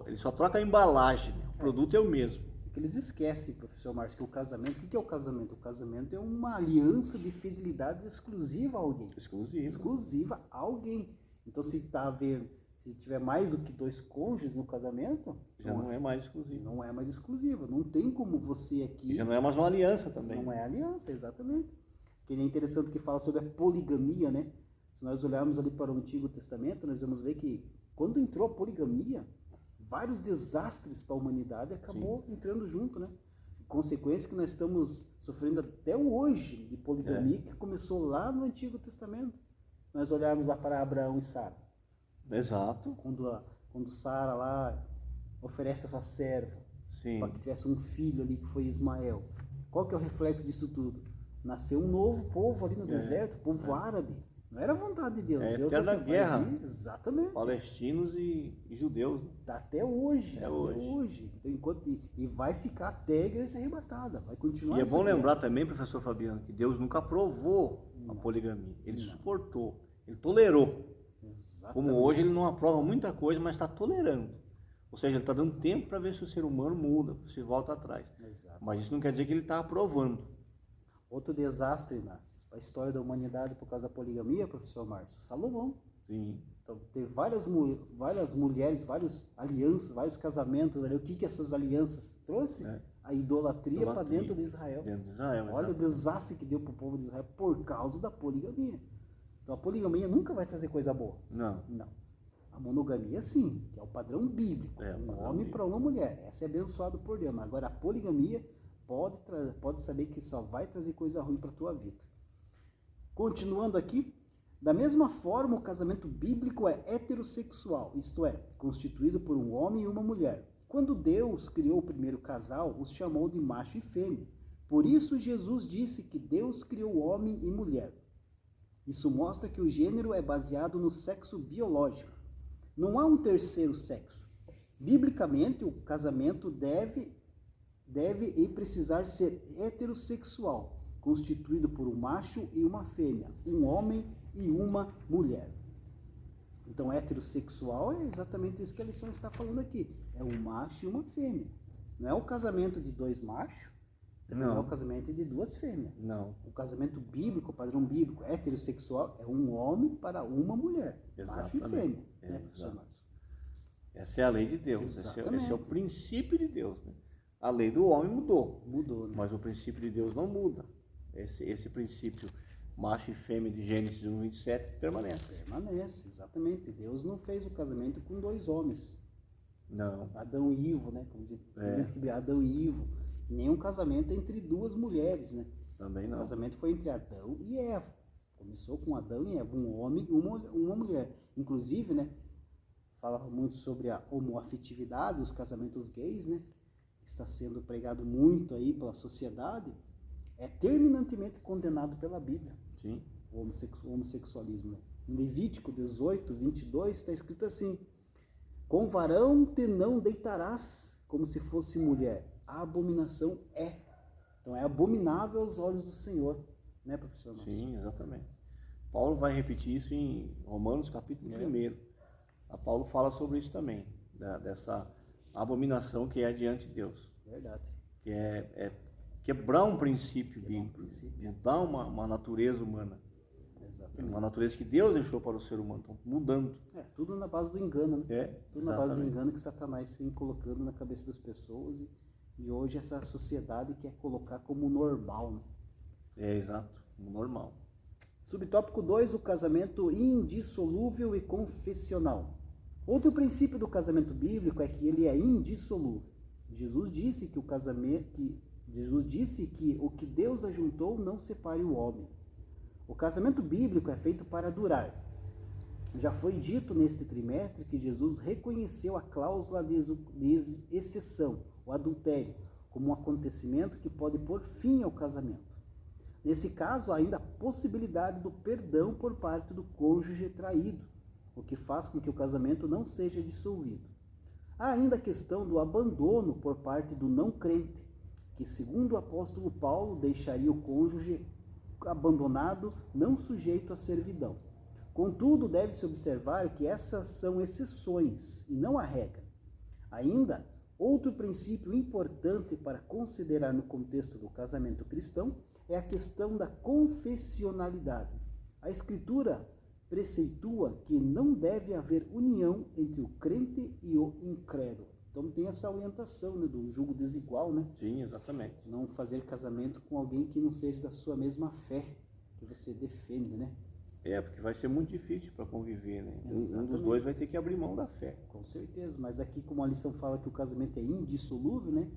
ele só troca a embalagem, o produto é o mesmo. Porque eles esquecem, professor Márcio, que o casamento, o que é o casamento? O casamento é uma aliança de fidelidade exclusiva a alguém. Exclusiva a alguém. Então se tiver mais do que dois cônjuges no casamento, já não é mais exclusivo. Não é mais exclusivo. Não tem como você aqui... Já não é mais uma aliança também. Não é aliança, exatamente. Porque é interessante que fala sobre a poligamia, né? Se nós olharmos ali para o Antigo Testamento, nós vamos ver que quando entrou a poligamia, vários desastres para a humanidade acabou entrando junto, né? Consequência que nós estamos sofrendo até hoje de poligamia, que começou lá no Antigo Testamento. Nós olharmos lá para Abraão e Sara. Exato. Quando Sara lá oferece a sua serva para que tivesse um filho ali que foi Ismael. Qual que é o reflexo disso tudo? Nasceu um novo povo ali no deserto, povo árabe. Não era vontade de Deus. É Deus eterna falou assim, guerra. vai vir, exatamente. Palestinos e judeus. Né? Tá até hoje. Até Até hoje. Então, e vai ficar até a igreja ser arrebatada. Vai continuar E é essa bom guerra. lembrar também, professor Fabiano, que Deus nunca aprovou a poligamia. Ele Não. suportou, ele tolerou. Exatamente. Como hoje ele não aprova muita coisa, mas está tolerando. Ou seja, ele está dando tempo para ver se o ser humano muda, se volta atrás. Exato. Mas isso não quer dizer que ele está aprovando. Outro desastre na história da humanidade por causa da poligamia, professor Márcio, Salomão. Sim. Então, teve várias mulheres, várias alianças, vários casamentos. Ali. O que essas alianças trouxe? A idolatria para dentro de Israel. Dentro de Israel, olha o desastre que deu para o povo de Israel por causa da poligamia. Então, a poligamia nunca vai trazer coisa boa. Não. A monogamia, sim, que é o padrão bíblico. Homem para uma mulher. Essa é abençoado por Deus. Mas agora, a poligamia pode saber que só vai trazer coisa ruim para a tua vida. Continuando aqui, da mesma forma, o casamento bíblico é heterossexual, isto é, constituído por um homem e uma mulher. Quando Deus criou o primeiro casal, os chamou de macho e fêmea. Por isso, Jesus disse que Deus criou homem e mulher. Isso mostra que o gênero é baseado no sexo biológico. Não há um terceiro sexo. Biblicamente, o casamento deve e precisar ser heterossexual, constituído por um macho e uma fêmea, um homem e uma mulher. Então, heterossexual é exatamente isso que a lição está falando aqui. É um macho e uma fêmea. Não é o casamento de dois machos, também não é o casamento de duas fêmeas. Não. O casamento bíblico, o padrão bíblico, heterossexual, é um homem para uma mulher. Macho e fêmea. Né, professor Márcio? Essa é a lei de Deus. Esse é o princípio de Deus. Né? A lei do homem mudou. Mudou, né? Mas o princípio de Deus não muda. Esse princípio macho e fêmea de Gênesis 1:27 permanece. Permanece, exatamente. Deus não fez o casamento com dois homens. Não. Adão e Ivo, né? Como diz, Adão e Ivo. Nenhum casamento entre duas mulheres, né? Também não. O casamento foi entre Adão e Eva. Começou com Adão e Eva, um homem e uma mulher. Inclusive, né? Fala muito sobre a homoafetividade, os casamentos gays, né? Está sendo pregado muito aí pela sociedade. É terminantemente condenado pela Bíblia. Sim. O homossexualismo. Né? Em Levítico 18:22 está escrito assim: com varão te não deitarás como se fosse mulher. A abominação é. Então é abominável aos olhos do Senhor. Né, professor Márcio? Sim, exatamente. Paulo vai repetir isso em Romanos capítulo 1. A Paulo fala sobre isso também. Dessa abominação que é diante de Deus. Verdade. Que é quebrar um princípio bíblico, mudar uma natureza humana. Exatamente. Uma natureza que Deus deixou para o ser humano, então mudando. Tudo na base do engano, né? Tudo exatamente. na base do engano que Satanás vem colocando na cabeça das pessoas e hoje essa sociedade quer colocar como normal, né? Exato, como normal. Subtópico 2, o casamento indissolúvel e confessional. Outro princípio do casamento bíblico é que ele é indissolúvel. Jesus disse que o que Deus ajuntou não separe o homem. O casamento bíblico é feito para durar. Já foi dito neste trimestre que Jesus reconheceu a cláusula de exceção, o adultério, como um acontecimento que pode pôr fim ao casamento. Nesse caso, há ainda a possibilidade do perdão por parte do cônjuge traído, o que faz com que o casamento não seja dissolvido. Há ainda a questão do abandono por parte do não crente, que, segundo o apóstolo Paulo, deixaria o cônjuge abandonado, não sujeito à servidão. Contudo, deve-se observar que essas são exceções e não a regra. Ainda, outro princípio importante para considerar no contexto do casamento cristão é a questão da confessionalidade. A Escritura preceitua que não deve haver união entre o crente e o incrédulo. Então tem essa orientação, né, do julgo desigual, né? Sim, exatamente. Não fazer casamento com alguém que não seja da sua mesma fé, que você defende, né? Porque vai ser muito difícil para conviver, né? Um dos dois vai ter que abrir mão da fé. Com certeza, mas aqui como a lição fala que o casamento é indissolúvel, né?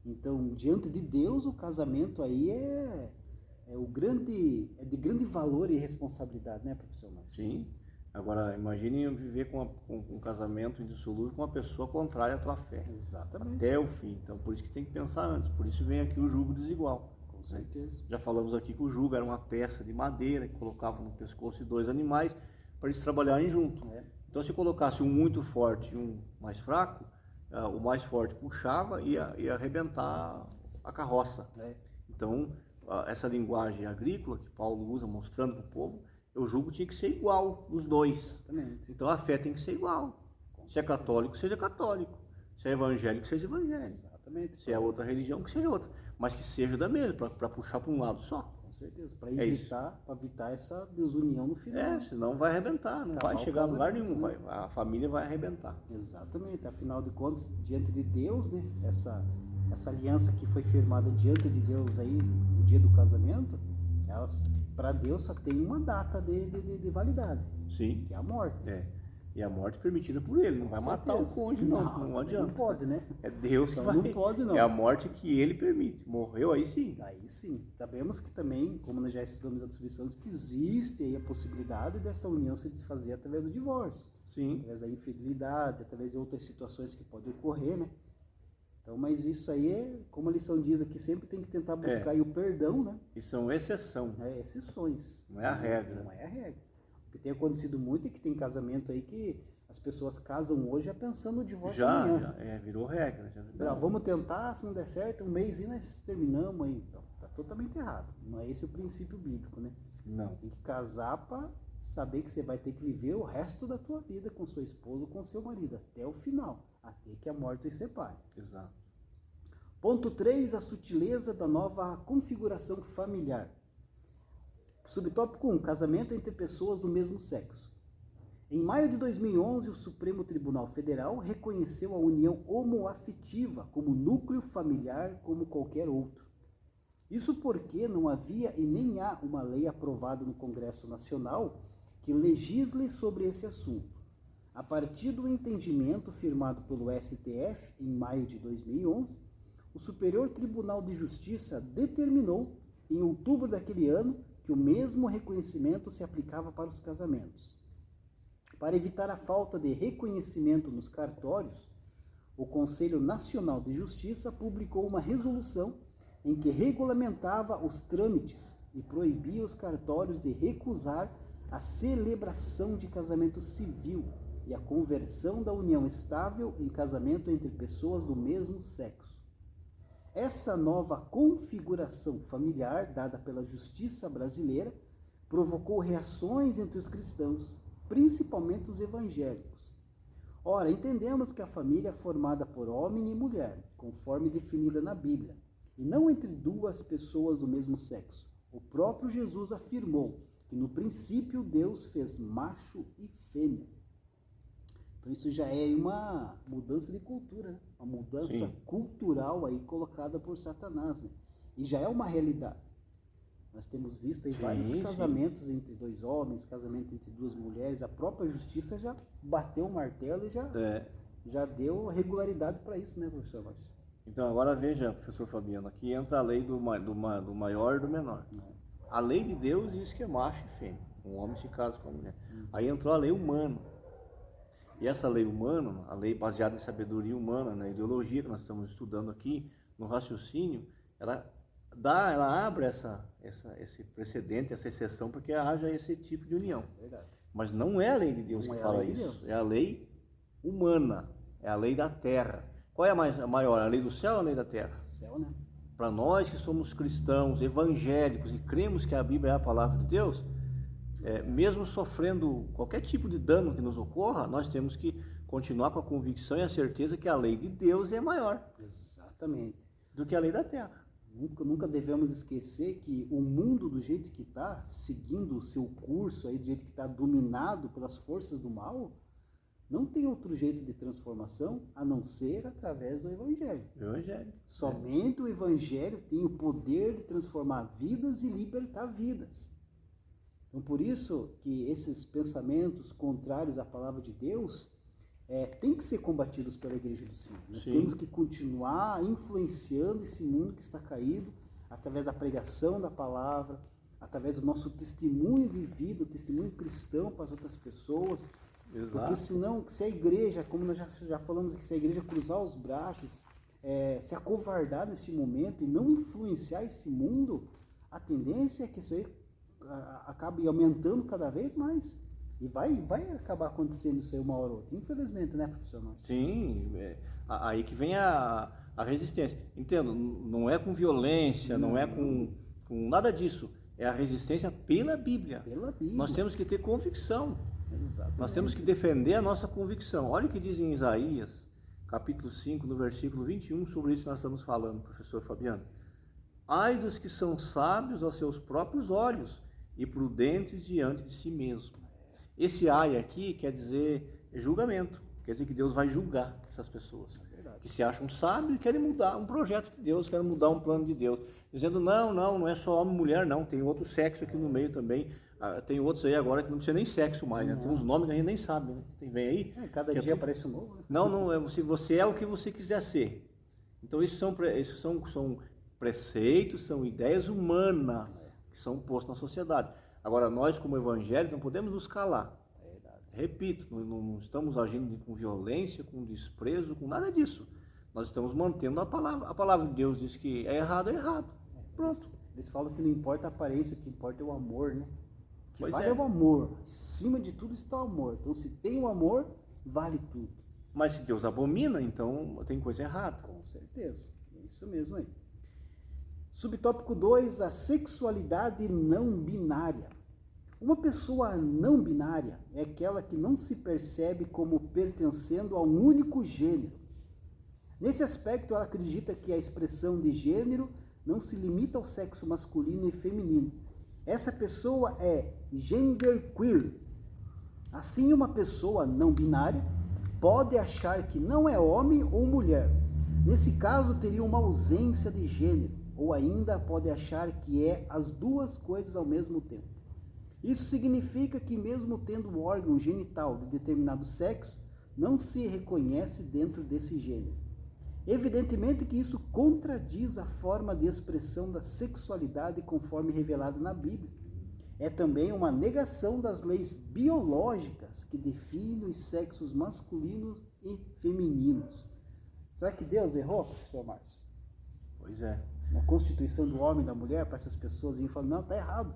Então, diante de Deus, o casamento aí é de grande valor e responsabilidade, né, professor Márcio? Sim. Agora, imagine viver com um casamento indissolúvel com uma pessoa contrária à tua fé. Exatamente. Até o fim. Então, por isso que tem que pensar antes. Por isso vem aqui o julgo desigual. Com Com certeza. Já falamos aqui que o jugo era uma peça de madeira que colocava no pescoço de dois animais para eles trabalharem junto. Então, se colocasse um muito forte e um mais fraco, o mais forte puxava e ia arrebentar a carroça. Então, essa linguagem agrícola que Paulo usa mostrando para o povo, o jugo tinha que ser igual nos dois. Exatamente. Então, a fé tem que ser igual. Se é católico, seja católico. Se é evangélico, seja evangélico. Exatamente. Se é outra religião, que seja outra. Mas que seja da mesma, para puxar para um lado só. Com certeza. Para evitar essa desunião no final. Senão vai arrebentar. Não vai chegar a lugar nenhum. Né? A família vai arrebentar. Exatamente. Afinal de contas, diante de Deus, né? Essa aliança que foi firmada diante de Deus aí, no dia do casamento, para Deus só tem uma data de validade. Sim. Que é a morte. E a morte permitida por ele, não vai matar o cônjuge, não adianta. Não pode, né? É Deus que então, vai. Não pode, não. É a morte que ele permite. Morreu, aí sim. Aí sim. Sabemos que também, como nós já estudamos em outras lições, que existe aí a possibilidade dessa união se desfazer através do divórcio. Sim. Através da infidelidade, através de outras situações que podem ocorrer, né? Então, mas isso aí, como a lição diz aqui, sempre tem que tentar buscar aí o perdão, né? E são exceção. Exceções. Não é a regra. Não é a regra. O que tem acontecido muito é que tem casamento aí que as pessoas casam hoje já pensando no divórcio amanhã. Virou regra. Vamos tentar, se não der certo, um mês e nós terminamos aí. Então, tá totalmente errado. Não é esse o princípio bíblico, né? Não. Tem que casar para saber que você vai ter que viver o resto da tua vida com sua esposa ou com seu marido, até o final, até que a morte os separe. Exato. Ponto 3, a sutileza da nova configuração familiar. Subtópico 1, casamento entre pessoas do mesmo sexo. Em maio de 2011, o Supremo Tribunal Federal reconheceu a união homoafetiva como núcleo familiar como qualquer outro. Isso porque não havia e nem há uma lei aprovada no Congresso Nacional que legisle sobre esse assunto. A partir do entendimento firmado pelo STF em maio de 2011, o Superior Tribunal de Justiça determinou, em outubro daquele ano, que o mesmo reconhecimento se aplicava para os casamentos. Para evitar a falta de reconhecimento nos cartórios, o Conselho Nacional de Justiça publicou uma resolução em que regulamentava os trâmites e proibia os cartórios de recusar a celebração de casamento civil e a conversão da união estável em casamento entre pessoas do mesmo sexo. Essa nova configuração familiar, dada pela justiça brasileira, provocou reações entre os cristãos, principalmente os evangélicos. Ora, entendemos que a família é formada por homem e mulher, conforme definida na Bíblia, e não entre duas pessoas do mesmo sexo. O próprio Jesus afirmou que no princípio Deus fez macho e fêmea. Então isso já é uma mudança de cultura, né? Uma mudança cultural aí colocada por Satanás, né? E já é uma realidade. Nós temos visto aí vários casamentos entre dois homens, casamento entre duas mulheres. A própria justiça já bateu o martelo e já deu regularidade para isso, né, professor Márcio? Então agora veja, professor Fabiano, aqui entra a lei do maior e do menor. A lei de Deus diz que é macho e fêmea, um homem se casa com a mulher. Aí entrou a lei humana. E essa lei humana, a lei baseada em sabedoria humana, na ideologia que nós estamos estudando aqui, no raciocínio, ela abre esse precedente, essa exceção, para que haja esse tipo de união. Verdade. Mas não é a lei de Deus que fala isso, é a lei humana, é a lei da terra. Qual é a maior, a lei do céu ou a lei da terra? Céu, né? Para nós que somos cristãos, evangélicos e cremos que a Bíblia é a palavra de Deus, mesmo sofrendo qualquer tipo de dano que nos ocorra, nós temos que continuar com a convicção e a certeza que a lei de Deus é maior. Exatamente. Do que a lei da terra. Nunca devemos esquecer que o mundo do jeito que está, seguindo o seu curso aí, do jeito que está dominado pelas forças do mal, não tem outro jeito de transformação a não ser através do Evangelho. Somente o Evangelho tem o poder de transformar vidas e libertar vidas. Então, por isso que esses pensamentos contrários à palavra de Deus têm que ser combatidos pela Igreja do Senhor. Nós temos que continuar influenciando esse mundo que está caído através da pregação da palavra, através do nosso testemunho de vida, o testemunho cristão para as outras pessoas. Exato. Porque senão, se a igreja, como nós já falamos aqui, se a igreja cruzar os braços, se acovardar neste momento e não influenciar esse mundo, a tendência é que isso aí acabe aumentando cada vez mais. E vai acabar acontecendo isso aí uma hora ou outra. Infelizmente, né, professor Márcio? Sim, aí que vem a resistência. Entendo, não é com violência, não é com nada disso. É a resistência pela Bíblia. Pela Bíblia. Nós temos que ter convicção. Exatamente. Nós temos que defender a nossa convicção. Olha o que diz em Isaías, capítulo 5, no versículo 21, sobre isso que nós estamos falando, professor Fabiano. Ai dos que são sábios aos seus próprios olhos e prudentes diante de si mesmo. Esse ai aqui quer dizer julgamento, quer dizer que Deus vai julgar essas pessoas, que se acham sábios e querem mudar um projeto de Deus, querem mudar um plano de Deus, dizendo não é só homem e mulher, não, tem outro sexo aqui no meio também, tem outros aí agora que não precisa nem sexo mais, né? Tem uns nomes que a gente nem sabe, né? Vem aí. Cada dia aparece um novo. Né? Não, você é o que você quiser ser. Então isso são preceitos, são ideias humanas que são postas na sociedade. Agora, nós, como evangélicos, não podemos nos calar. Repito, não estamos agindo com violência, com desprezo, com nada disso. Nós estamos mantendo a palavra. A palavra de Deus diz que é errado. Pronto. Eles falam que não importa a aparência, o que importa é o amor, né? O que vale é o amor. Acima de tudo está o amor. Então, se tem o amor, vale tudo. Mas se Deus abomina, então tem coisa errada. Com certeza. É isso mesmo aí. Subtópico 2, a sexualidade não binária. Uma pessoa não binária é aquela que não se percebe como pertencendo a um único gênero. Nesse aspecto, ela acredita que a expressão de gênero não se limita ao sexo masculino e feminino. Essa pessoa é genderqueer. Assim, uma pessoa não binária pode achar que não é homem ou mulher. Nesse caso, teria uma ausência de gênero. Ou ainda pode achar que é as duas coisas ao mesmo tempo. Isso significa que mesmo tendo o órgão genital de determinado sexo, não se reconhece dentro desse gênero. Evidentemente que isso contradiz a forma de expressão da sexualidade conforme revelada na Bíblia. É também uma negação das leis biológicas que definem os sexos masculinos e femininos. Será que Deus errou, professor Márcio? Pois é. Na constituição do homem e da mulher, para essas pessoas virem falando, não, está errado.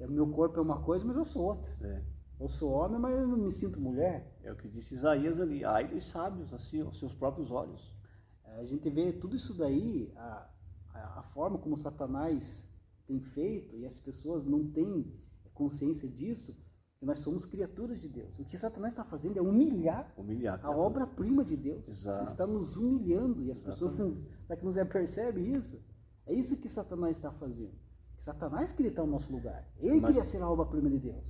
Meu corpo é uma coisa, mas eu sou outra. Eu sou homem, mas eu não me sinto mulher. É o que disse Isaías ali, ai dos sábios, assim, aos seus próprios olhos. A gente vê tudo isso daí, a forma como Satanás tem feito, e as pessoas não têm consciência disso, que nós somos criaturas de Deus. O que Satanás está fazendo é humilhar a obra-prima de Deus. Exato. Ele está nos humilhando, e as pessoas não, será que não percebem isso? É isso que Satanás está fazendo. Satanás queria estar no nosso lugar. Ele queria ser a obra-prima de Deus.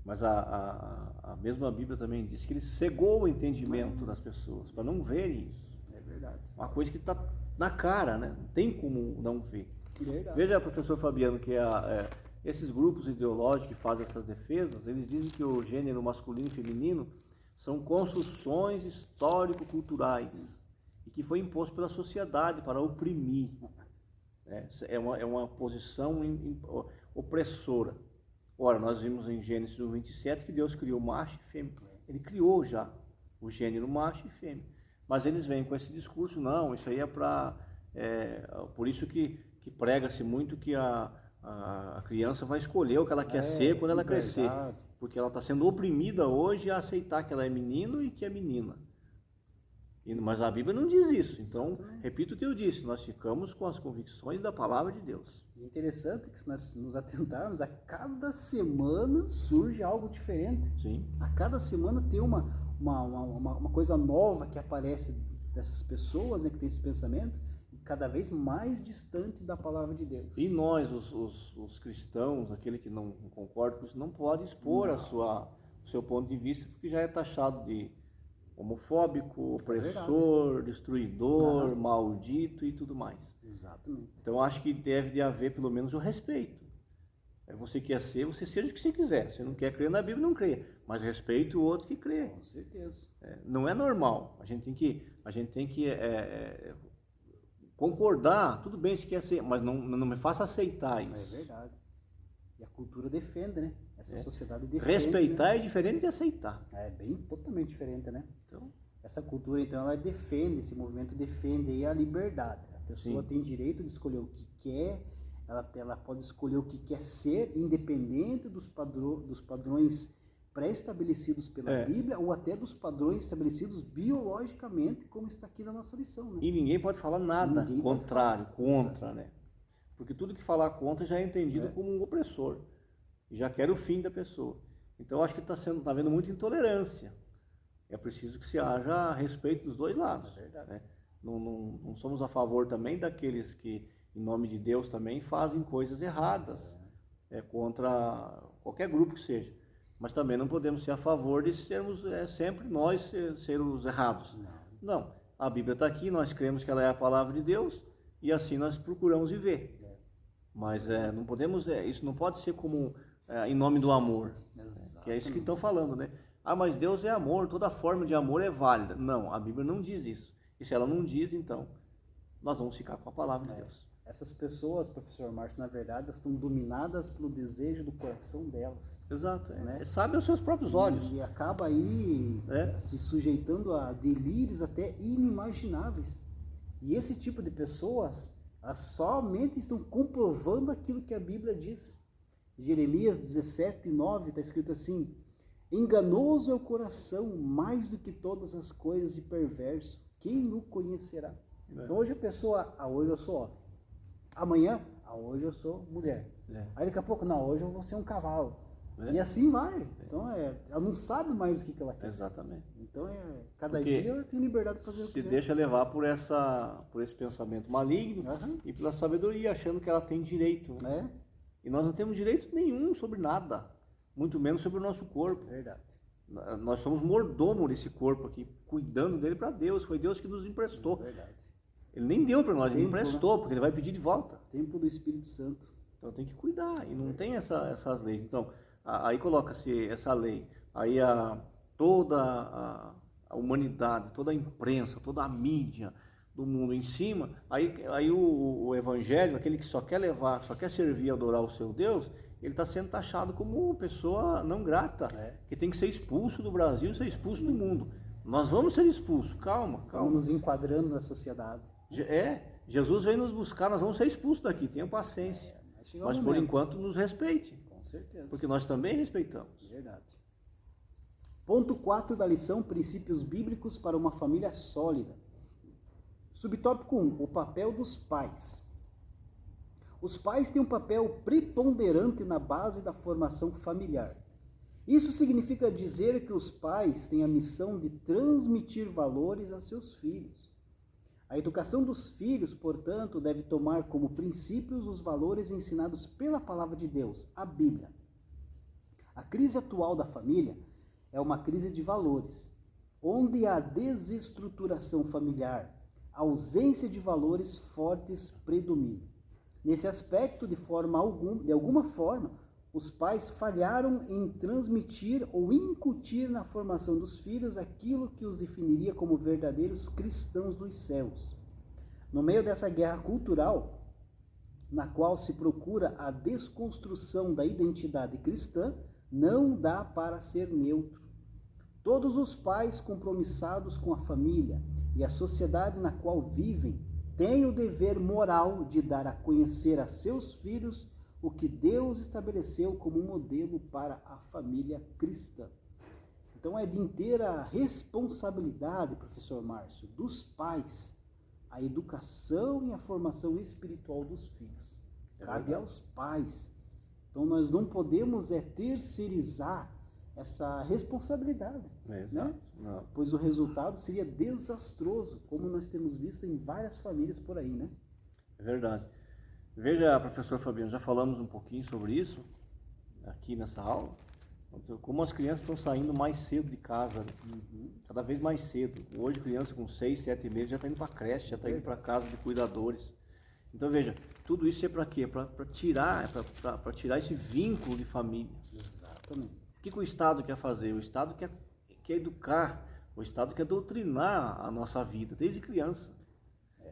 Mas a mesma Bíblia também diz que ele cegou o entendimento das pessoas, para não verem isso. É verdade. Uma coisa que está na cara, né? Não tem como não ver. Verdade. Veja, professor Fabiano, que esses grupos ideológicos que fazem essas defesas, eles dizem que o gênero masculino e feminino são construções histórico-culturais e que foi imposto pela sociedade para oprimir. É uma posição opressora. Ora, nós vimos em Gênesis 27 que Deus criou macho e fêmea. Ele criou já o gênero macho e fêmea. Mas eles vêm com esse discurso, não, isso aí é para... por isso que prega-se muito que a criança vai escolher o que ela quer ser quando ela crescer. Porque ela está sendo oprimida hoje a aceitar que ela é menino e que é menina. Mas a Bíblia não diz isso. Então, repito o que eu disse, nós ficamos com as convicções da palavra de Deus. É interessante que se nós nos atentarmos, a cada semana surge algo diferente. Sim. A cada semana tem uma coisa nova que aparece dessas pessoas, né, que tem esse pensamento, e cada vez mais distante da palavra de Deus. E nós, os cristãos, aquele que não concorda com isso, não pode expor o seu ponto de vista, porque já é taxado de homofóbico, opressor, destruidor, maldito e tudo mais. Exatamente. Então acho que deve de haver pelo menos o respeito. Você quer ser, você seja o que você quiser. Você não quer crer na Bíblia, não crê. Mas respeite o outro que crê. Com certeza. Não é normal. A gente tem que concordar. Tudo bem se quer ser, mas não me faça aceitar isso. É verdade. E a cultura defende, né? Essa sociedade defende. Respeitar é diferente de aceitar. É bem totalmente diferente, né? Então, Essa cultura, então, ela defende, esse movimento defende aí a liberdade. A pessoa tem direito de escolher o que quer, ela pode escolher o que quer ser, independente dos padrões pré-estabelecidos pela Bíblia, ou até dos padrões estabelecidos biologicamente, como está aqui na nossa lição, né? E ninguém pode falar nada contrário, contra, né? Porque tudo que falar contra já é entendido como um opressor, e já quer o fim da pessoa. Então, eu acho que está havendo muita intolerância. É preciso que se haja respeito dos dois lados. É verdade. Né? Não somos a favor também daqueles que, em nome de Deus, também fazem coisas erradas contra qualquer grupo que seja. Mas também não podemos ser a favor de sermos sempre nós ser os errados. Não. A Bíblia está aqui, nós cremos que ela é a palavra de Deus e assim nós procuramos viver. Mas não podemos, isso não pode ser como em nome do amor, que é isso que estão falando, né? Ah, mas Deus é amor, toda forma de amor é válida. Não, a Bíblia não diz isso. E se ela não diz, então, nós vamos ficar com a palavra de Deus. Essas pessoas, professor Márcio, na verdade, elas estão dominadas pelo desejo do coração delas. Exato, né? Sabe aos seus próprios olhos. E acaba aí se sujeitando a delírios até inimagináveis. E esse tipo de pessoas, elas somente estão comprovando aquilo que a Bíblia diz. Jeremias 17:9 está escrito assim: enganoso é o coração mais do que todas as coisas e perverso, quem o conhecerá? Então hoje a pessoa, hoje eu sou homem, amanhã, hoje eu sou mulher, aí daqui a pouco, não, hoje eu vou ser um cavalo, e assim vai. Então ela não sabe mais o que ela quer. Exatamente. Então cada dia ela tem liberdade para fazer o que quiser. Se deixa levar por esse pensamento maligno e pela sabedoria, achando que ela tem direito. E nós não temos direito nenhum sobre nada, muito menos sobre o nosso corpo. Verdade. Nós somos mordomo desse corpo aqui, cuidando dele para Deus. Foi Deus que nos emprestou. Verdade. Ele nem deu para nós, ele emprestou, porque ele vai pedir de volta. Templo do Espírito Santo. Então tem que cuidar, e não tem essas leis. Então, aí coloca-se essa lei, aí toda a humanidade, toda a imprensa, toda a mídia do mundo em cima, aí o evangelho, aquele que só quer levar, só quer servir e adorar o seu Deus, ele está sendo taxado como pessoa não grata, que tem que ser expulso do Brasil, ser expulso do mundo. Nós vamos ser expulsos, calma. Estamos nos enquadrando na sociedade. Jesus vem nos buscar, nós vamos ser expulsos daqui, tenham paciência. Mas por enquanto nos respeite. Com certeza. Porque nós também respeitamos. Verdade. Ponto 4 da lição, princípios bíblicos para uma família sólida. Subtópico 1, o papel dos pais. Os pais têm um papel preponderante na base da formação familiar. Isso significa dizer que os pais têm a missão de transmitir valores a seus filhos. A educação dos filhos, portanto, deve tomar como princípios os valores ensinados pela palavra de Deus, a Bíblia. A crise atual da família é uma crise de valores, onde a desestruturação familiar, a ausência de valores fortes predomina. Nesse aspecto, de alguma forma, os pais falharam em transmitir ou incutir na formação dos filhos aquilo que os definiria como verdadeiros cristãos dos céus. No meio dessa guerra cultural, na qual se procura a desconstrução da identidade cristã, não dá para ser neutro. Todos os pais compromissados com a família e a sociedade na qual vivem têm o dever moral de dar a conhecer a seus filhos o que Deus estabeleceu como modelo para a família cristã. Então é de inteira responsabilidade, professor Márcio, dos pais, a educação e a formação espiritual dos filhos. Cabe aos pais. Então nós não podemos terceirizar essa responsabilidade, né? Pois o resultado seria desastroso, como nós temos visto em várias famílias por aí, né? É verdade. Veja, professor Fabiano, já falamos um pouquinho sobre isso aqui nessa aula, como as crianças estão saindo mais cedo de casa, cada vez mais cedo. Hoje, criança com 6, 7 meses já está indo para a creche, já está indo para casa de cuidadores. Então, veja, tudo isso é para quê? Para tirar esse vínculo de família. Exatamente. O que o Estado quer fazer? O Estado quer educar, o Estado quer doutrinar a nossa vida, desde criança.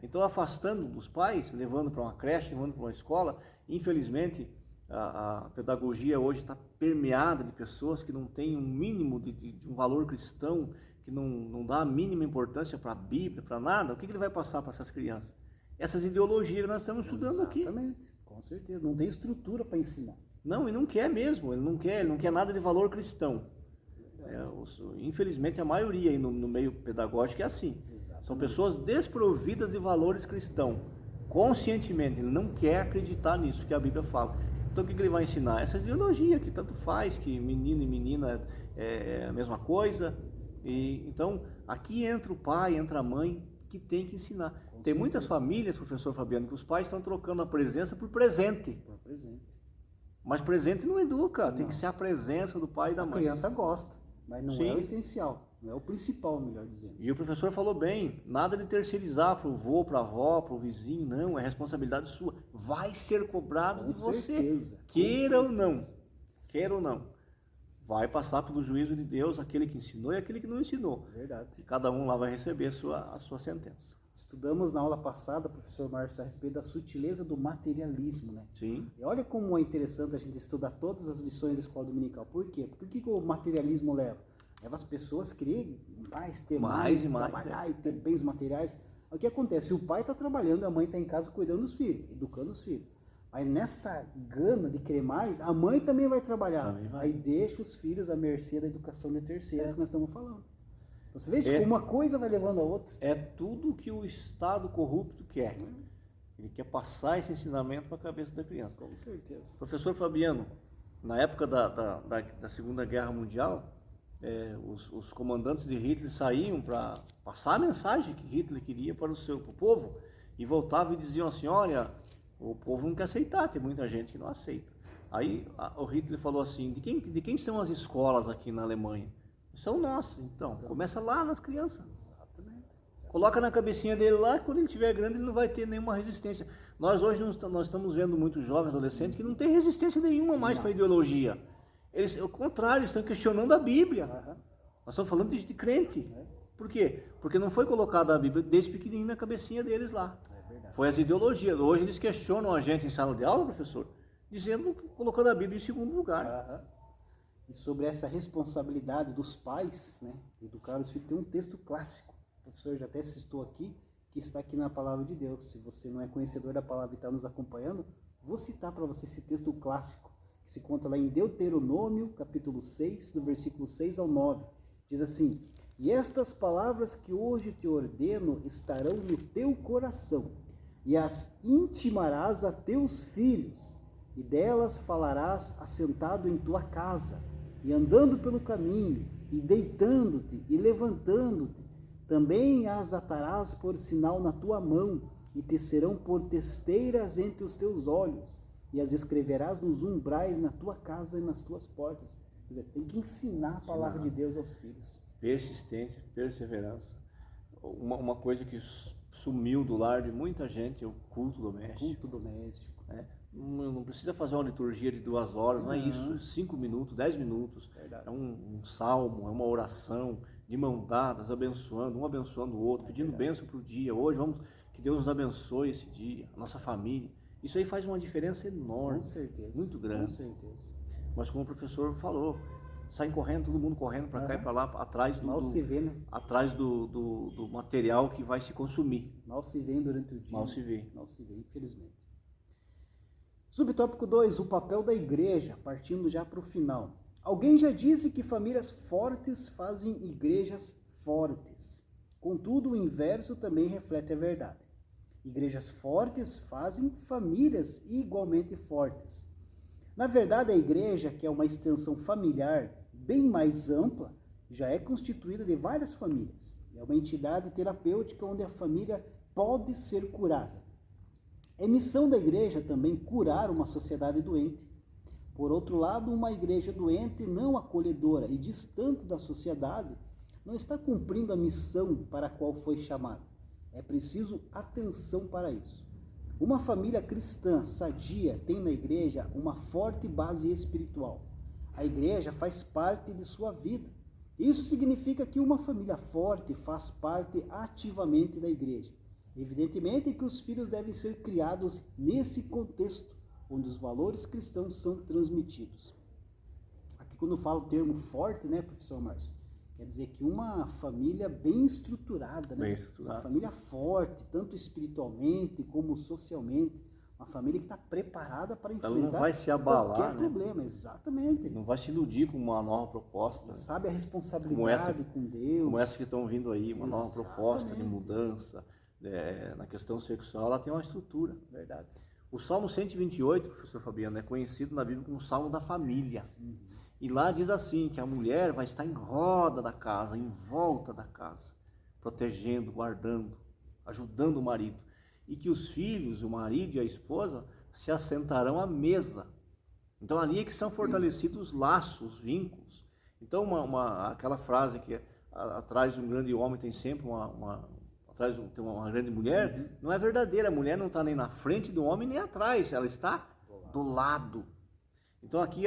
Então, afastando dos pais, levando para uma creche, levando para uma escola, infelizmente, a pedagogia hoje está permeada de pessoas que não têm um mínimo de um valor cristão, que que não dá a mínima importância para a Bíblia, para nada, o que ele vai passar para essas crianças? Essas ideologias que nós estamos estudando aqui. Exatamente, com certeza. Não tem estrutura para ensinar. Não, e não quer mesmo, ele não quer nada de valor cristão. Infelizmente a maioria aí no meio pedagógico é assim. Exatamente. São pessoas desprovidas de valores cristãos, conscientemente, ele não quer acreditar nisso que a Bíblia fala. Então o que ele vai ensinar? Essa ideologia que tanto faz, que menino e menina é a mesma coisa. E então aqui entra o pai, entra a mãe, que tem que ensinar. Tem muitas famílias, professor Fabiano, que os pais estão trocando a presença por presente. Por presente. Mas presente não educa, tem que ser a presença do pai e da mãe. A criança gosta, mas não Sim. é o essencial, não é o principal, melhor dizendo. E o professor falou bem, nada de terceirizar para o vô, para a avó, para o vizinho, não, é responsabilidade sua. Vai ser cobrado de você, certeza, queira ou não, queira ou não. Vai passar pelo juízo de Deus aquele que ensinou e aquele que não ensinou. Verdade. E cada um lá vai receber a sua sentença. Estudamos na aula passada, professor Márcio, a respeito da sutileza do materialismo, né? Sim. E olha como é interessante a gente estudar todas as lições da escola dominical. Por quê? Porque o que o materialismo leva? Leva as pessoas a querer ter mais trabalhar e ter bens materiais. O que acontece? O pai está trabalhando, a mãe está em casa cuidando dos filhos, educando os filhos. Aí nessa gana de querer mais, a mãe também vai trabalhar. Aí deixa os filhos à mercê da educação de terceiros que nós estamos falando. Então você veja como uma coisa vai levando a outra. É tudo que o Estado corrupto quer. Ele quer passar esse ensinamento para a cabeça da criança. Com certeza. Professor Fabiano, na época da Segunda Guerra Mundial, os comandantes de Hitler saíam para passar a mensagem que Hitler queria para o povo e voltavam e diziam assim, olha, o povo não quer aceitar, tem muita gente que não aceita. Aí o Hitler falou assim, de quem são as escolas aqui na Alemanha? São nossas, então começa lá nas crianças. Exatamente. Coloca na cabecinha dele lá, quando ele estiver grande ele não vai ter nenhuma resistência. Nós hoje nós estamos vendo muitos jovens, adolescentes que não têm resistência nenhuma mais para a ideologia. Eles, ao contrário, estão questionando a Bíblia. Nós estamos falando de crente. Por quê? Porque não foi colocada a Bíblia desde pequenininho na cabecinha deles lá. Foi as ideologias. Hoje eles questionam a gente em sala de aula, professor, colocando a Bíblia em segundo lugar. E sobre essa responsabilidade dos pais, né, educar os filhos, tem um texto clássico. O professor já até citou aqui, que está aqui na Palavra de Deus. Se você não é conhecedor da palavra e está nos acompanhando, vou citar para você esse texto clássico, que se conta lá em Deuteronômio, capítulo 6, do versículo 6 ao 9. Diz assim, e estas palavras que hoje te ordeno estarão no teu coração, e as intimarás a teus filhos, e delas falarás assentado em tua casa, e andando pelo caminho, e deitando-te, e levantando-te. Também as atarás por sinal na tua mão, e te serão por testeiras entre os teus olhos, e as escreverás nos umbrais na tua casa e nas tuas portas. Quer dizer, tem que ensinar a palavra de Deus aos filhos. Persistência, perseverança. Uma coisa que sumiu do lar de muita gente é o culto doméstico. Culto doméstico. Não precisa fazer uma liturgia de 2 horas, não é isso. 5 minutos, 10 minutos. Verdade. É um salmo, é uma oração, de mão dadas, abençoando, um abençoando o outro, pedindo bênção para o dia. Hoje, que Deus nos abençoe esse dia, a nossa família. Isso aí faz uma diferença enorme. Com certeza. Muito grande. Com certeza. Mas como o professor falou, saem correndo, todo mundo correndo para cá e para lá, atrás Mal se vê, né? Atrás do material que vai se consumir. Mal se vê durante o dia. Mal se vê. Mal se vê, infelizmente. Subtópico 2, o papel da igreja, partindo já para o final. Alguém já disse que famílias fortes fazem igrejas fortes. Contudo, o inverso também reflete a verdade. Igrejas fortes fazem famílias igualmente fortes. Na verdade, a igreja, que é uma extensão familiar bem mais ampla, já é constituída de várias famílias. É uma entidade terapêutica onde a família pode ser curada. É missão da igreja também curar uma sociedade doente. Por outro lado, uma igreja doente, não acolhedora e distante da sociedade, não está cumprindo a missão para a qual foi chamada. É preciso atenção para isso. Uma família cristã sadia tem na igreja uma forte base espiritual. A igreja faz parte de sua vida. Isso significa que uma família forte faz parte ativamente da igreja. Evidentemente que os filhos devem ser criados nesse contexto, onde os valores cristãos são transmitidos. Aqui quando fala o termo forte, né, professor Márcio? Quer dizer que uma família bem estruturada, né? Bem estruturada. Uma família forte, tanto espiritualmente como socialmente. Uma família que está preparada para Ela enfrentar não vai se abalar, qualquer né? problema. Exatamente. Não vai se iludir com uma nova proposta. Sabe a responsabilidade com Deus. Como essa que estão vindo aí, uma nova proposta de Exatamente. mudança. Na questão sexual, ela tem uma estrutura. Verdade. O Salmo 128, professor Fabiano, é conhecido na Bíblia como o Salmo da Família. E lá diz assim, que a mulher vai estar em roda da casa, em volta da casa, protegendo, guardando, ajudando o marido. E que os filhos, o marido e a esposa, se assentarão à mesa. Então ali é que são fortalecidos os laços, os vínculos. Então aquela frase que atrás de um grande homem tem sempre atrás tem uma grande mulher, não é verdadeira. A mulher não está nem na frente do homem nem atrás, ela está do lado. Então aqui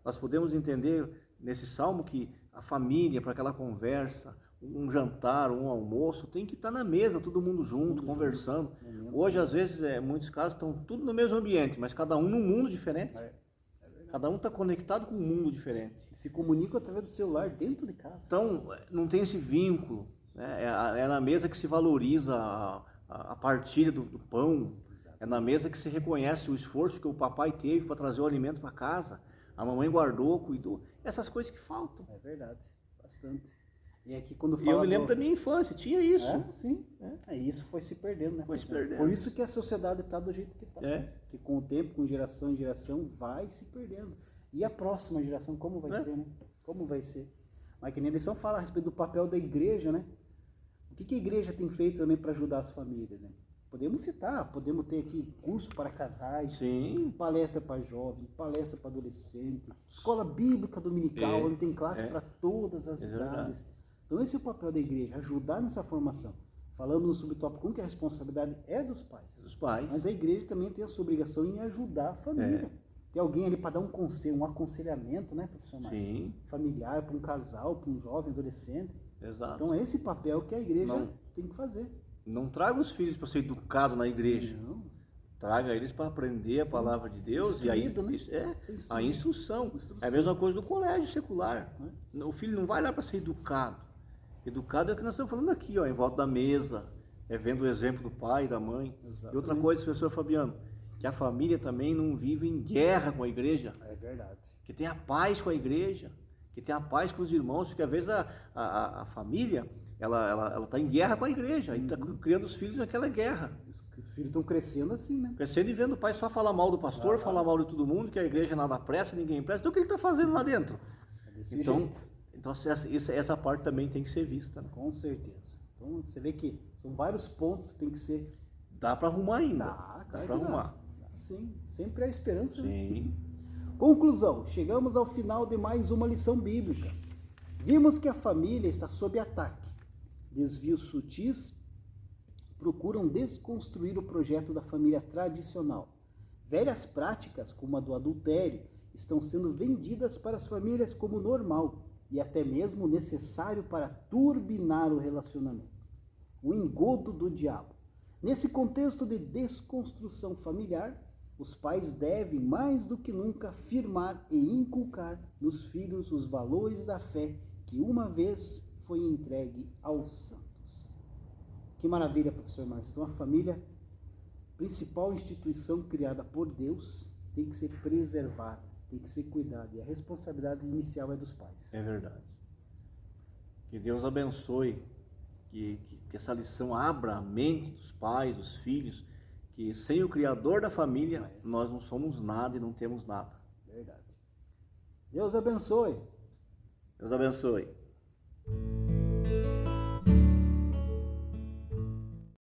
nós podemos entender nesse salmo que a família, para aquela conversa, um jantar, um almoço, tem que estar na mesa, todo mundo junto, conversando. Hoje, às vezes, muitos casos estão tudo no mesmo ambiente, mas cada um num mundo diferente. Cada um está conectado com um mundo diferente. Se comunica através do celular dentro de casa. Então, não tem esse vínculo. Né? É na mesa que se valoriza a partilha do pão. É na mesa que se reconhece o esforço que o papai teve para trazer o alimento para casa. A mamãe guardou, cuidou. Essas coisas que faltam. É verdade, bastante. E aqui quando eu me lembro da minha infância, tinha isso. Sim. Isso foi se perdendo, né? Foi se perdendo. Por isso que a sociedade está do jeito que está. Que com o tempo, com geração em geração, vai se perdendo. E a próxima geração, como vai ser, né? Como vai ser? Mas que nem a lição fala a respeito do papel da igreja, né? O que a igreja tem feito também para ajudar as famílias, né? Podemos citar, podemos ter aqui curso para casais, palestra para jovem, palestra para adolescente, escola bíblica dominical, onde tem classe para todas as idades. Então esse é o papel da igreja, ajudar nessa formação. Falamos no subtópico 1 que a responsabilidade é dos pais. Dos pais. Mas a igreja também tem a sua obrigação em ajudar a família. Tem alguém ali para dar um conselho, um aconselhamento, né, professor Márcio? Familiar, para um casal, para um jovem, adolescente. Exato. Então é esse papel que a igreja tem que fazer. Não traga os filhos para ser educado na igreja. Não. Traga eles para aprender a palavra de Deus. Instruído, e aí, a instrução. É a mesma coisa do colégio secular. O filho não vai lá para ser educado. Educado é o que nós estamos falando aqui, em volta da mesa, vendo o exemplo do pai e da mãe. Exatamente. E outra coisa, professor Fabiano, que a família também não vive em guerra com a igreja. É verdade. Que tenha paz com a igreja, que tenha paz com os irmãos, porque às vezes a família ela está em guerra com a igreja, e está criando os filhos naquela guerra. Os filhos estão crescendo assim, né? Crescendo e vendo o pai só falar mal do pastor, falar mal de todo mundo, que a igreja nada presta, ninguém presta. Então o que ele está fazendo lá dentro? Desse jeito. Então essa parte também tem que ser vista. Né? Com certeza. Então você vê que são vários pontos que tem que ser... Dá para arrumar ainda. Dá para arrumar. Sim, sempre há esperança. Sim. Né? Conclusão, chegamos ao final de mais uma lição bíblica. Vimos que a família está sob ataque. Desvios sutis procuram desconstruir o projeto da família tradicional. Velhas práticas, como a do adultério, estão sendo vendidas para as famílias como normal e até mesmo necessário para turbinar o relacionamento. O engodo do diabo. Nesse contexto de desconstrução familiar, os pais devem, mais do que nunca, afirmar e inculcar nos filhos os valores da fé que uma vez foi entregue aos santos. Que maravilha, professor Márcio. Então, a família, principal instituição criada por Deus, tem que ser preservada, tem que ser cuidada. E a responsabilidade inicial é dos pais. É verdade. Que Deus abençoe, que essa lição abra a mente dos pais, dos filhos, que sem o Criador da família, nós não somos nada e não temos nada. Verdade. Deus abençoe. Deus abençoe.